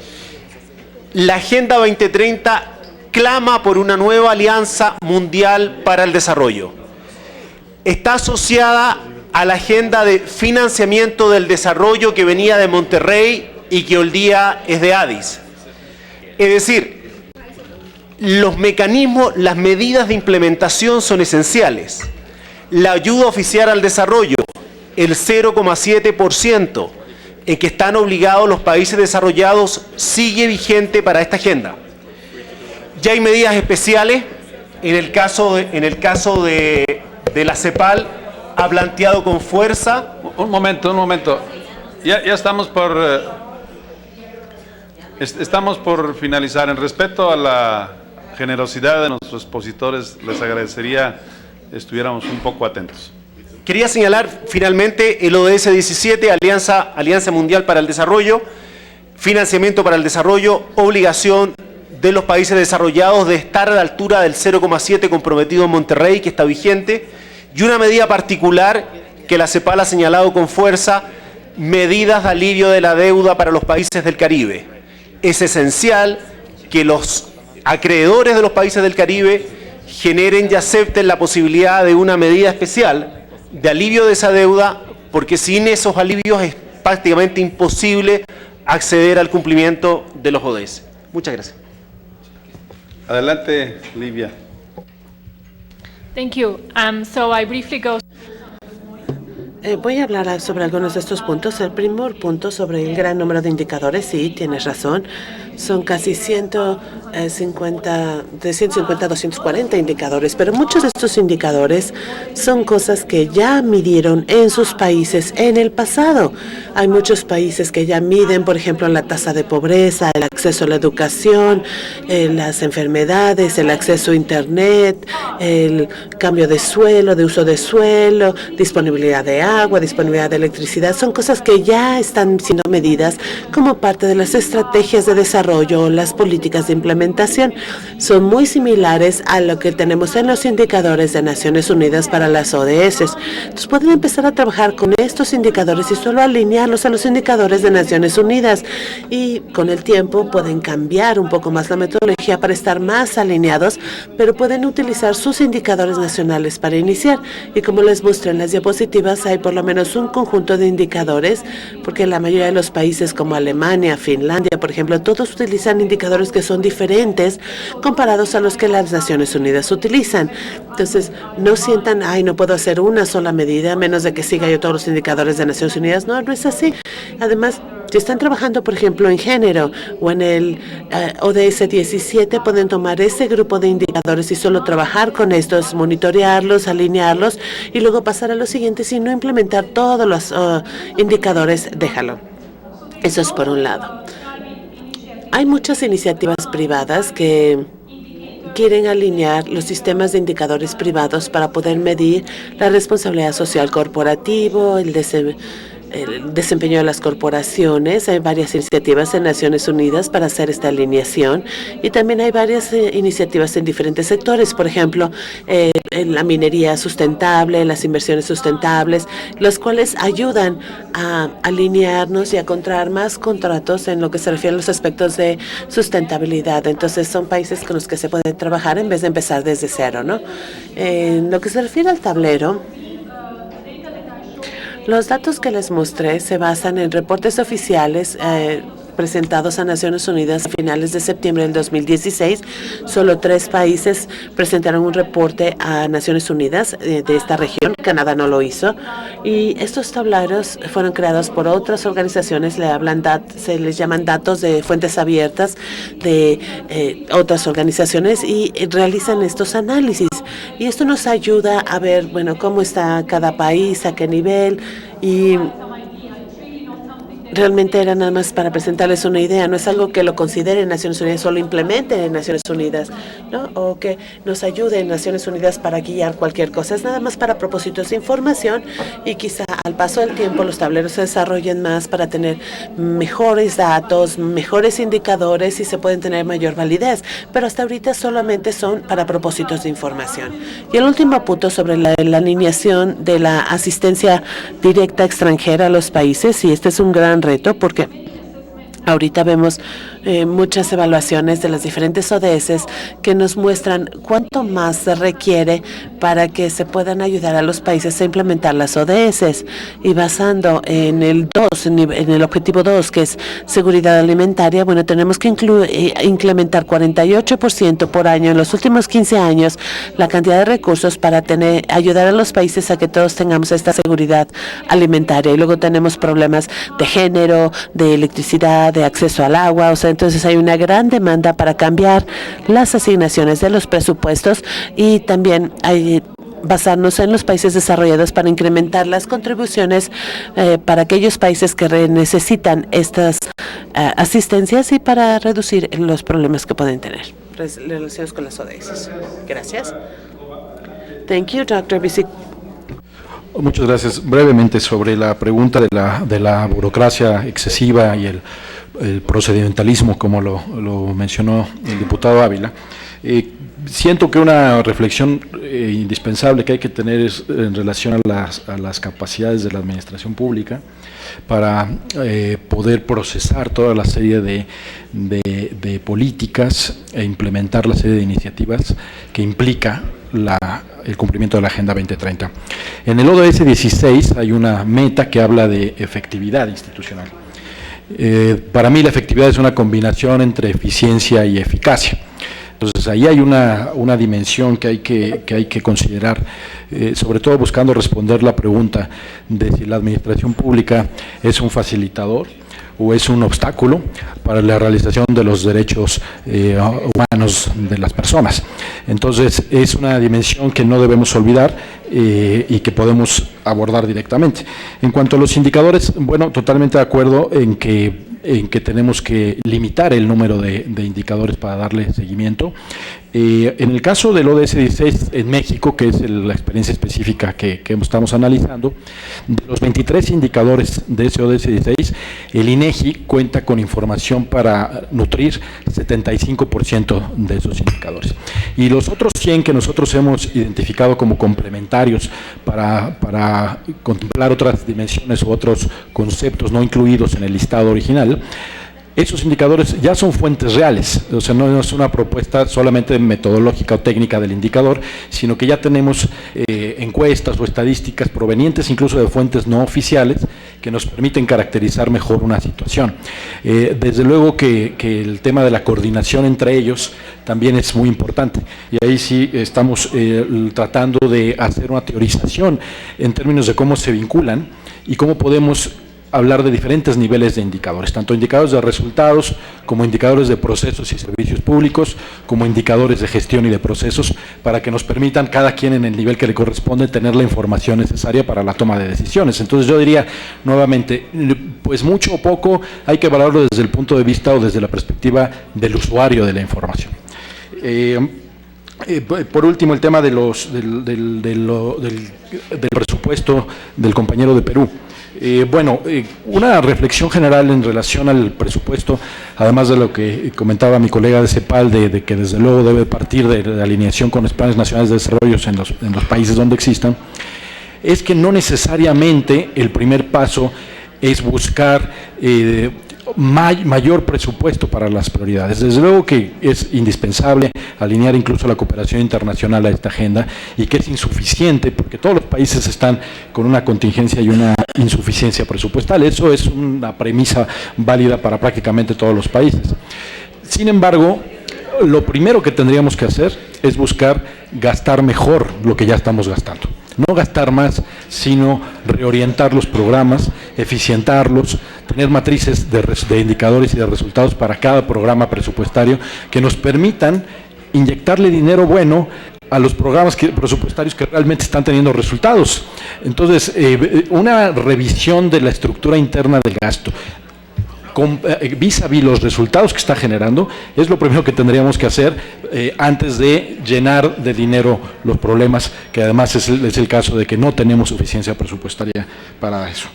La Agenda 2030 clama por una nueva alianza mundial para el desarrollo. Está asociada a la agenda de financiamiento del desarrollo que venía de Monterrey y que hoy día es de Addis. Es decir, los mecanismos, las medidas de implementación son esenciales. La ayuda oficial al desarrollo, el 0,7% en que están obligados los países desarrollados, sigue vigente para esta agenda. Ya hay medidas especiales. En el caso de la CEPAL, ha planteado con fuerza. Un momento. Ya estamos por finalizar. En respeto a la generosidad de nuestros expositores, les agradecería estuviéramos un poco atentos. Quería señalar finalmente el ODS 17, Alianza Mundial para el Desarrollo, financiamiento para el desarrollo, obligación de los países desarrollados de estar a la altura del 0,7 comprometido en Monterrey, que está vigente, y una medida particular que la CEPAL ha señalado con fuerza, medidas de alivio de la deuda para los países del Caribe. Es esencial que los acreedores de los países del Caribe generen y acepten la posibilidad de una medida especial de alivio de esa deuda, porque sin esos alivios es prácticamente imposible acceder al cumplimiento de los ODS. Muchas gracias. Adelante, Livia. Thank you. So I briefly go. Voy a hablar sobre algunos de estos puntos. El primer punto sobre el gran número de indicadores, sí, tienes razón. Son casi 150 a 240 indicadores, pero muchos de estos indicadores son cosas que ya midieron en sus países en el pasado. Hay muchos países que ya miden, por ejemplo, la tasa de pobreza, el acceso a la educación, las enfermedades, el acceso a Internet, el cambio de suelo, de uso de suelo, disponibilidad de agua, disponibilidad de electricidad. Son cosas que ya están siendo medidas como parte de las estrategias de desarrollo, las políticas de implementación. Son muy similares a lo que tenemos en los indicadores de Naciones Unidas para las ODS. Entonces pueden empezar a trabajar con estos indicadores y solo alinearlos a los indicadores de Naciones Unidas, y con el tiempo pueden cambiar un poco más la metodología para estar más alineados, pero pueden utilizar sus indicadores nacionales para iniciar. Y como les mostré en las diapositivas, hay por lo menos un conjunto de indicadores, porque la mayoría de los países como Alemania, Finlandia, por ejemplo, todos utilizan indicadores que son diferentes comparados a los que las Naciones Unidas utilizan. Entonces, no sientan, no puedo hacer una sola medida, a menos de que siga yo todos los indicadores de Naciones Unidas. No, no es así. Además, si están trabajando, por ejemplo, en género o en el ODS 17, pueden tomar ese grupo de indicadores y solo trabajar con estos, monitorearlos, alinearlos y luego pasar a los siguientes y no implementar todos los indicadores. Déjalo. Eso es por un lado. Hay muchas iniciativas privadas que quieren alinear los sistemas de indicadores privados para poder medir la responsabilidad social corporativa, el desempeño de las corporaciones. Hay varias iniciativas en Naciones Unidas para hacer esta alineación, y también hay varias iniciativas en diferentes sectores, por ejemplo, en la minería sustentable, las inversiones sustentables, los cuales ayudan a alinearnos y a encontrar más contratos en lo que se refiere a los aspectos de sustentabilidad. Entonces son países con los que se puede trabajar en vez de empezar desde cero, ¿no? En lo que se refiere al tablero, los datos que les mostré se basan en reportes oficiales presentados a Naciones Unidas a finales de septiembre del 2016. Solo 3 países presentaron un reporte a Naciones Unidas de esta región. Canadá no lo hizo. Y estos tableros fueron creados por otras organizaciones. Se les llaman datos de fuentes abiertas de otras organizaciones, y realizan estos análisis. Y esto nos ayuda a ver, bueno, cómo está cada país, a qué nivel, y realmente era nada más para presentarles una idea, no es algo que lo considere Naciones Unidas o lo implemente en Naciones Unidas, ¿no? O que nos ayude en Naciones Unidas para guiar cualquier cosa, es nada más para propósitos de información y quizá al paso del tiempo los tableros se desarrollen más para tener mejores datos, mejores indicadores y se pueden tener mayor validez, pero hasta ahorita solamente son para propósitos de información. Y el último punto sobre la alineación de la asistencia directa extranjera a los países, y este es un gran reto porque ahorita vemos muchas evaluaciones de las diferentes ODS que nos muestran cuánto más se requiere para que se puedan ayudar a los países a implementar las ODS. Y basando en el objetivo 2, que es seguridad alimentaria, bueno, tenemos que incrementar 48% por año en los últimos 15 años la cantidad de recursos para ayudar a los países a que todos tengamos esta seguridad alimentaria. Y luego tenemos problemas de género, de electricidad, de acceso al agua, o sea, entonces hay una gran demanda para cambiar las asignaciones de los presupuestos y también hay basarnos en los países desarrollados para incrementar las contribuciones para aquellos países que necesitan estas asistencias y para reducir los problemas que pueden tener relacionados con las ODS. Gracias. Thank you, Dr. Bisic. Muchas gracias. Brevemente sobre la pregunta de la burocracia excesiva y el procedimentalismo, como lo mencionó el diputado Ávila. Siento que una reflexión indispensable que hay que tener es en relación a las capacidades de la administración pública para poder procesar toda la serie de políticas e implementar la serie de iniciativas que implica el cumplimiento de la Agenda 2030. En el ODS 16 hay una meta que habla de efectividad institucional. Para mí la efectividad es una combinación entre eficiencia y eficacia. Entonces ahí hay una dimensión que hay que considerar, sobre todo buscando responder la pregunta de si la administración pública es un facilitador o es un obstáculo para la realización de los derechos humanos de las personas. Entonces es una dimensión que no debemos olvidar y que podemos abordar directamente. En cuanto a los indicadores, bueno, totalmente de acuerdo en que tenemos que limitar el número de indicadores para darle seguimiento. En el caso del ODS 16 en México, que es la experiencia específica que estamos analizando, de los 23 indicadores de ese ODS 16, el INEGI cuenta con información para nutrir 75% de esos indicadores. Y los otros 100 que nosotros hemos identificado como complementarios para contemplar otras dimensiones u otros conceptos no incluidos en el listado original, esos indicadores ya son fuentes reales, o sea, no es una propuesta solamente metodológica o técnica del indicador, sino que ya tenemos encuestas o estadísticas provenientes incluso de fuentes no oficiales que nos permiten caracterizar mejor una situación. Desde luego que el tema de la coordinación entre ellos también es muy importante, y ahí sí estamos tratando de hacer una teorización en términos de cómo se vinculan y cómo podemos hablar de diferentes niveles de indicadores, tanto indicadores de resultados como indicadores de procesos y servicios públicos, como indicadores de gestión y de procesos, para que nos permitan cada quien en el nivel que le corresponde tener la información necesaria para la toma de decisiones. Entonces yo diría nuevamente, pues mucho o poco hay que evaluarlo desde el punto de vista o desde la perspectiva del usuario de la información. Por último, el tema del presupuesto del compañero de Perú. Una reflexión general en relación al presupuesto, además de lo que comentaba mi colega de CEPAL, de que desde luego debe partir de la alineación con los planes nacionales de desarrollo en los países donde existan, es que no necesariamente el primer paso es buscar mayor presupuesto para las prioridades. Desde luego que es indispensable alinear incluso la cooperación internacional a esta agenda, y que es insuficiente porque todos los países están con una contingencia y una insuficiencia presupuestal. Eso es una premisa válida para prácticamente todos los países. Sin embargo, lo primero que tendríamos que hacer es buscar gastar mejor lo que ya estamos gastando. No gastar más, sino reorientar los programas, eficientarlos, tener matrices de indicadores y de resultados para cada programa presupuestario que nos permitan inyectarle dinero bueno a los programas presupuestarios que realmente están teniendo resultados. Entonces, una revisión de la estructura interna del gasto, vis a vis los resultados que está generando, es lo primero que tendríamos que hacer antes de llenar de dinero los problemas, que además es el caso de que no tenemos suficiencia presupuestaria para eso.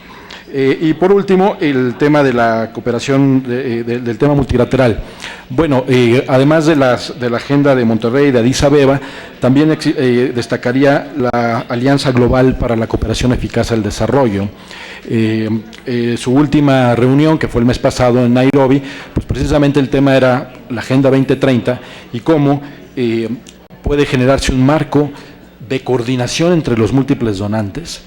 Y por último, el tema de la cooperación, del tema multilateral. Bueno, además de la agenda de Monterrey, de Addis Abeba, también destacaría la Alianza Global para la Cooperación Eficaz al Desarrollo. Su última reunión, que fue el mes pasado en Nairobi, pues precisamente el tema era la Agenda 2030 y cómo puede generarse un marco de coordinación entre los múltiples donantes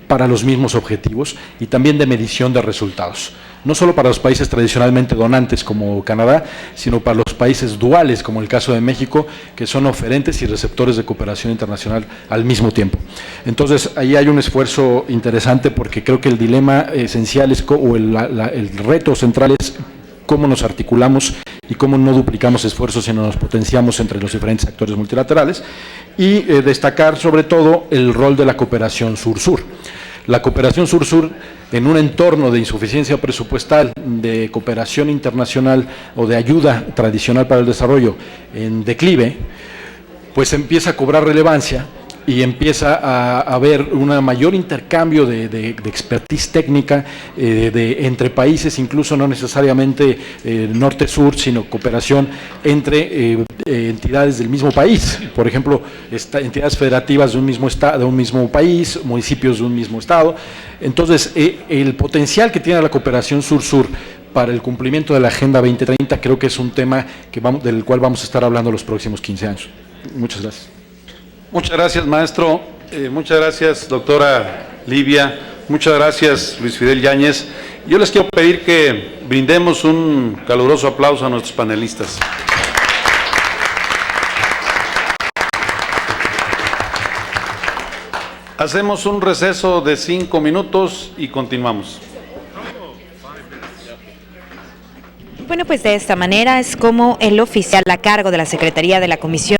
para los mismos objetivos y también de medición de resultados. No solo para los países tradicionalmente donantes como Canadá, sino para los países duales, como el caso de México, que son oferentes y receptores de cooperación internacional al mismo tiempo. Entonces, ahí hay un esfuerzo interesante porque creo que el dilema esencial el reto central es cómo nos articulamos y cómo no duplicamos esfuerzos, sino nos potenciamos entre los diferentes actores multilaterales, y destacar sobre todo el rol de la cooperación sur-sur. La cooperación sur-sur, en un entorno de insuficiencia presupuestal, de cooperación internacional o de ayuda tradicional para el desarrollo en declive, pues empieza a cobrar relevancia y empieza a haber un mayor intercambio de expertise técnica entre países, incluso no necesariamente norte-sur, sino cooperación entre entidades del mismo país. Por ejemplo, entidades federativas de un mismo país, municipios de un mismo estado. Entonces, el potencial que tiene la cooperación sur-sur para el cumplimiento de la Agenda 2030 creo que es un tema del cual vamos a estar hablando los próximos 15 años. Muchas gracias. Muchas gracias, maestro. Muchas gracias, doctora Livia. Muchas gracias, Luis Fidel Yáñez. Yo les quiero pedir que brindemos un caluroso aplauso a nuestros panelistas. Hacemos un receso de 5 minutos y continuamos. Bueno, pues de esta manera es como el oficial a cargo de la Secretaría de la Comisión